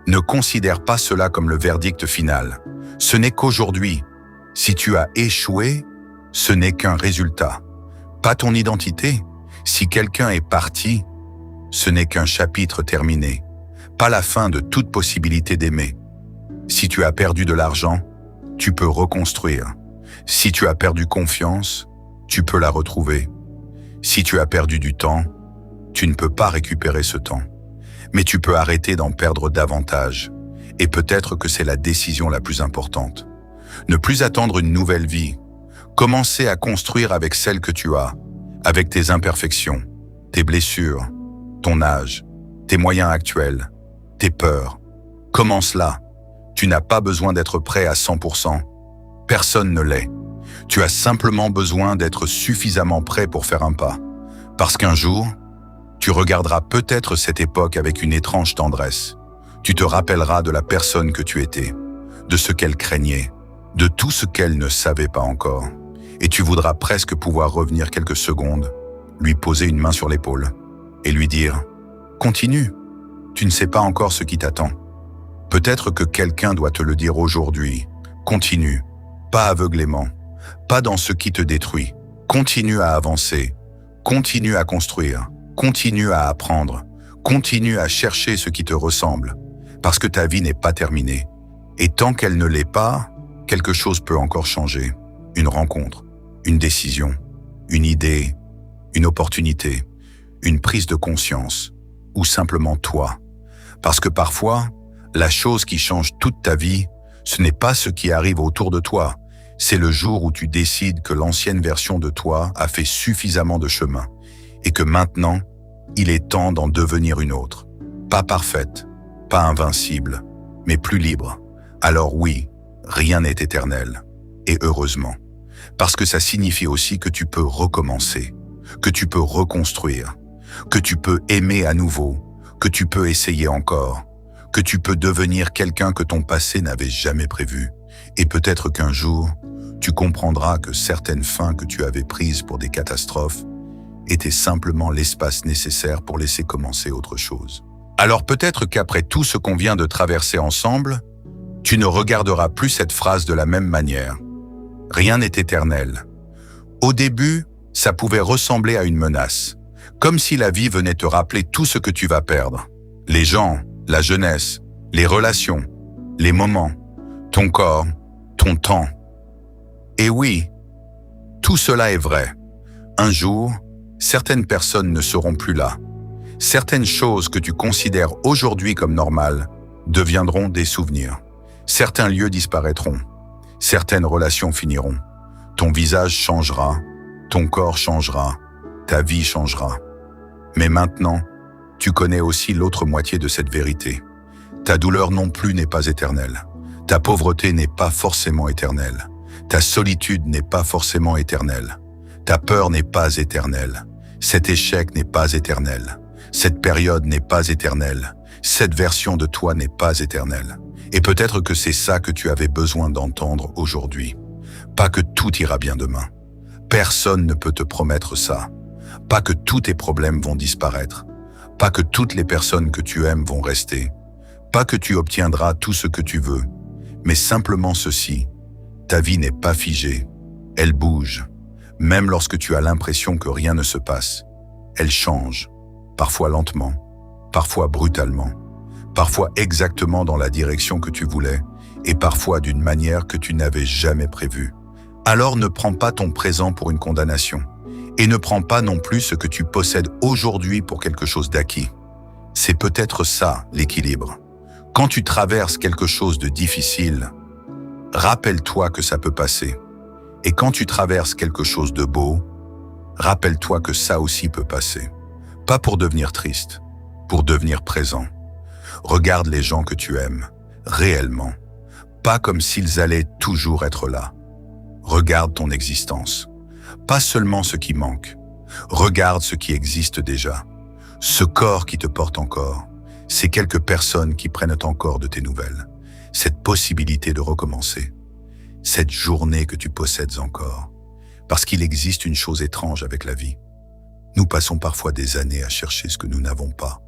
ne considère pas cela comme le verdict final. Ce n'est qu'aujourd'hui, Si tu as échoué, ce n'est qu'un résultat, pas ton identité. Si quelqu'un est parti, ce n'est qu'un chapitre terminé, pas la fin de toute possibilité d'aimer. Si tu as perdu de l'argent, tu peux reconstruire. Si tu as perdu confiance, tu peux la retrouver. Si tu as perdu du temps, tu ne peux pas récupérer ce temps. Mais tu peux arrêter d'en perdre davantage. Et peut-être que c'est la décision la plus importante. Ne plus attendre une nouvelle vie. Commencer à construire avec celle que tu as, avec tes imperfections, tes blessures, ton âge, tes moyens actuels, tes peurs. Commence là. Tu n'as pas besoin d'être prêt à 100%. Personne ne l'est. Tu as simplement besoin d'être suffisamment prêt pour faire un pas. Parce qu'un jour, tu regarderas peut-être cette époque avec une étrange tendresse. Tu te rappelleras de la personne que tu étais, de ce qu'elle craignait, de tout ce qu'elle ne savait pas encore. Et tu voudras presque pouvoir revenir quelques secondes, lui poser une main sur l'épaule et lui dire « Continue, tu ne sais pas encore ce qui t'attend. » Peut-être que quelqu'un doit te le dire aujourd'hui. Continue, pas aveuglément, pas dans ce qui te détruit. Continue à avancer, continue à construire, continue à apprendre, continue à chercher ce qui te ressemble, parce que ta vie n'est pas terminée. Et tant qu'elle ne l'est pas, quelque chose peut encore changer. Une rencontre, une décision, une idée, une opportunité, une prise de conscience, ou simplement toi. Parce que parfois, la chose qui change toute ta vie, ce n'est pas ce qui arrive autour de toi, c'est le jour où tu décides que l'ancienne version de toi a fait suffisamment de chemin et que maintenant, il est temps d'en devenir une autre. Pas parfaite, pas invincible, mais plus libre. Alors oui, rien n'est éternel. Et heureusement. Parce que ça signifie aussi que tu peux recommencer, que tu peux reconstruire, que tu peux aimer à nouveau, que tu peux essayer encore, que tu peux devenir quelqu'un que ton passé n'avait jamais prévu. Et peut-être qu'un jour, tu comprendras que certaines fins que tu avais prises pour des catastrophes étaient simplement l'espace nécessaire pour laisser commencer autre chose. Alors peut-être qu'après tout ce qu'on vient de traverser ensemble, tu ne regarderas plus cette phrase de la même manière. Rien n'est éternel. Au début, ça pouvait ressembler à une menace, comme si la vie venait te rappeler tout ce que tu vas perdre. Les gens, la jeunesse, les relations, les moments, ton corps, ton temps. Et oui, tout cela est vrai. Un jour, certaines personnes ne seront plus là. Certaines choses que tu considères aujourd'hui comme normales deviendront des souvenirs. Certains lieux disparaîtront. Certaines relations finiront. Ton visage changera, ton corps changera, ta vie changera. Mais maintenant, tu connais aussi l'autre moitié de cette vérité. Ta douleur non plus n'est pas éternelle. Ta pauvreté n'est pas forcément éternelle. Ta solitude n'est pas forcément éternelle. Ta peur n'est pas éternelle. Cet échec n'est pas éternel. Cette période n'est pas éternelle. Cette version de toi n'est pas éternelle. Et peut-être que c'est ça que tu avais besoin d'entendre aujourd'hui. Pas que tout ira bien demain. Personne ne peut te promettre ça. Pas que tous tes problèmes vont disparaître. Pas que toutes les personnes que tu aimes vont rester. Pas que tu obtiendras tout ce que tu veux. Mais simplement ceci. Ta vie n'est pas figée. Elle bouge. Même lorsque tu as l'impression que rien ne se passe. Elle change. Parfois lentement. Parfois brutalement. Parfois exactement dans la direction que tu voulais, et parfois d'une manière que tu n'avais jamais prévue. Alors ne prends pas ton présent pour une condamnation, et ne prends pas non plus ce que tu possèdes aujourd'hui pour quelque chose d'acquis. C'est peut-être ça, l'équilibre. Quand tu traverses quelque chose de difficile, rappelle-toi que ça peut passer. Et quand tu traverses quelque chose de beau, rappelle-toi que ça aussi peut passer. Pas pour devenir triste, pour devenir présent. Regarde les gens que tu aimes, réellement, pas comme s'ils allaient toujours être là. Regarde ton existence, pas seulement ce qui manque. Regarde ce qui existe déjà, ce corps qui te porte encore, ces quelques personnes qui prennent encore de tes nouvelles, cette possibilité de recommencer, cette journée que tu possèdes encore. Parce qu'il existe une chose étrange avec la vie. Nous passons parfois des années à chercher ce que nous n'avons pas,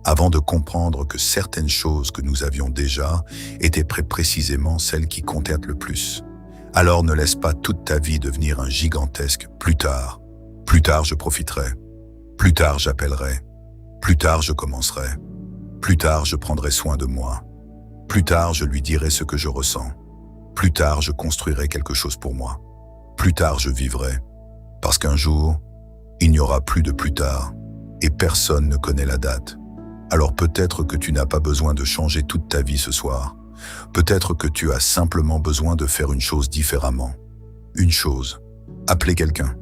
avant de comprendre que certaines choses que nous avions déjà étaient précisément celles qui comptaient le plus. Alors ne laisse pas toute ta vie devenir un gigantesque « plus tard ». Plus tard, je profiterai. Plus tard, j'appellerai. Plus tard, je commencerai. Plus tard, je prendrai soin de moi. Plus tard, je lui dirai ce que je ressens. Plus tard, je construirai quelque chose pour moi. Plus tard, je vivrai. Parce qu'un jour, il n'y aura plus de plus tard et personne ne connaît la date. Alors peut-être que tu n'as pas besoin de changer toute ta vie ce soir. Peut-être que tu as simplement besoin de faire une chose différemment. Une chose. Appeler quelqu'un.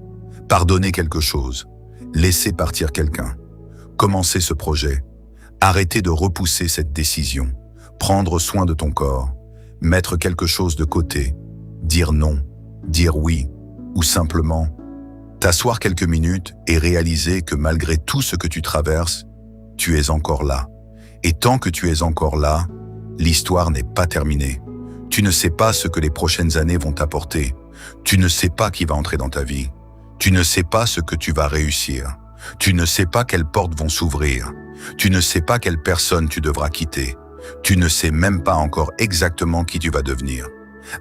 Pardonner quelque chose. Laisser partir quelqu'un. Commencer ce projet. Arrêter de repousser cette décision. Prendre soin de ton corps. Mettre quelque chose de côté. Dire non. Dire oui. Ou simplement t'asseoir quelques minutes et réaliser que malgré tout ce que tu traverses, tu es encore là. Et tant que tu es encore là, l'histoire n'est pas terminée. Tu ne sais pas ce que les prochaines années vont t'apporter. Tu ne sais pas qui va entrer dans ta vie. Tu ne sais pas ce que tu vas réussir. Tu ne sais pas quelles portes vont s'ouvrir. Tu ne sais pas quelle personne tu devras quitter. Tu ne sais même pas encore exactement qui tu vas devenir.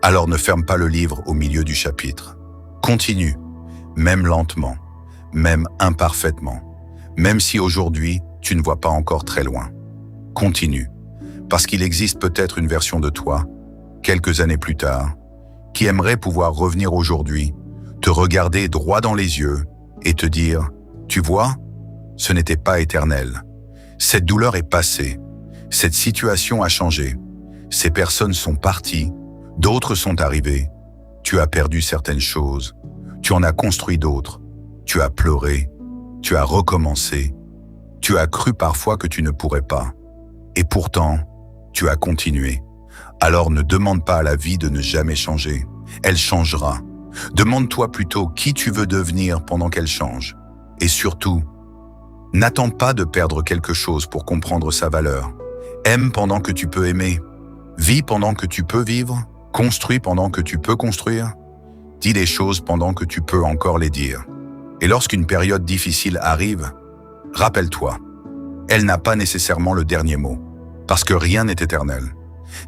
Alors ne ferme pas le livre au milieu du chapitre. Continue, même lentement, même imparfaitement, même si aujourd'hui tu ne vois pas encore très loin. Continue, parce qu'il existe peut-être une version de toi, quelques années plus tard, qui aimerait pouvoir revenir aujourd'hui, te regarder droit dans les yeux et te dire « Tu vois, ce n'était pas éternel. Cette douleur est passée. Cette situation a changé. Ces personnes sont parties, d'autres sont arrivées. Tu as perdu certaines choses. Tu en as construit d'autres. Tu as pleuré. Tu as recommencé. Tu as cru parfois que tu ne pourrais pas. Et pourtant, tu as continué. Alors ne demande pas à la vie de ne jamais changer. Elle changera. Demande-toi plutôt qui tu veux devenir pendant qu'elle change. Et surtout, n'attends pas de perdre quelque chose pour comprendre sa valeur. Aime pendant que tu peux aimer. Vis pendant que tu peux vivre. Construis pendant que tu peux construire. Dis les choses pendant que tu peux encore les dire. Et lorsqu'une période difficile arrive, rappelle-toi, elle n'a pas nécessairement le dernier mot, parce que rien n'est éternel.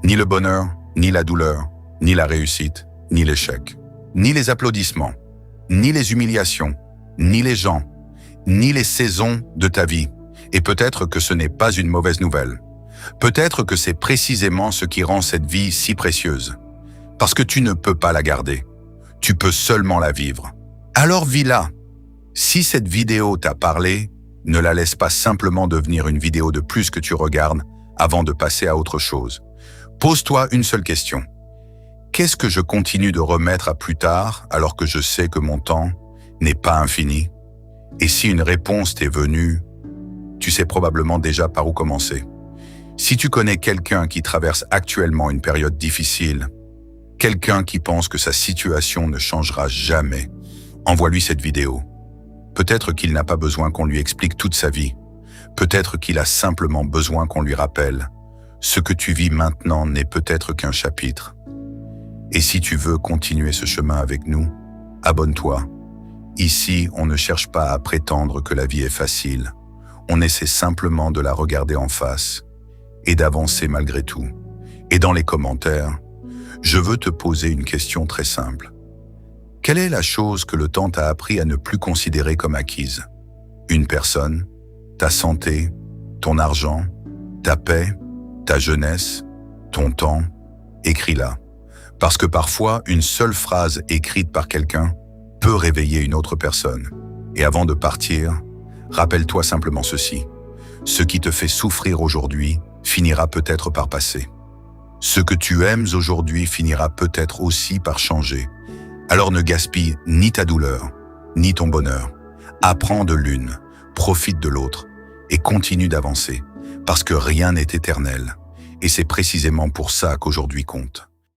Ni le bonheur, ni la douleur, ni la réussite, ni l'échec, ni les applaudissements, ni les humiliations, ni les gens, ni les saisons de ta vie. Et peut-être que ce n'est pas une mauvaise nouvelle. Peut-être que c'est précisément ce qui rend cette vie si précieuse. Parce que tu ne peux pas la garder. Tu peux seulement la vivre. Alors vis-la. Si cette vidéo t'a parlé, ne la laisse pas simplement devenir une vidéo de plus que tu regardes avant de passer à autre chose. Pose-toi une seule question. Qu'est-ce que je continue de remettre à plus tard alors que je sais que mon temps n'est pas infini? Et si une réponse t'est venue, tu sais probablement déjà par où commencer. Si tu connais quelqu'un qui traverse actuellement une période difficile, quelqu'un qui pense que sa situation ne changera jamais, envoie-lui cette vidéo. Peut-être qu'il n'a pas besoin qu'on lui explique toute sa vie. Peut-être qu'il a simplement besoin qu'on lui rappelle. Ce que tu vis maintenant n'est peut-être qu'un chapitre. Et si tu veux continuer ce chemin avec nous, abonne-toi. Ici, on ne cherche pas à prétendre que la vie est facile. On essaie simplement de la regarder en face et d'avancer malgré tout. Et dans les commentaires, je veux te poser une question très simple. Quelle est la chose que le temps t'a appris à ne plus considérer comme acquise? Une personne, ta santé, ton argent, ta paix, ta jeunesse, ton temps? Écris-la. Parce que parfois, une seule phrase écrite par quelqu'un peut réveiller une autre personne. Et avant de partir, rappelle-toi simplement ceci. Ce qui te fait souffrir aujourd'hui finira peut-être par passer. Ce que tu aimes aujourd'hui finira peut-être aussi par changer. Alors ne gaspille ni ta douleur, ni ton bonheur. Apprends de l'une, profite de l'autre et continue d'avancer. Parce que rien n'est éternel. Et c'est précisément pour ça qu'aujourd'hui compte.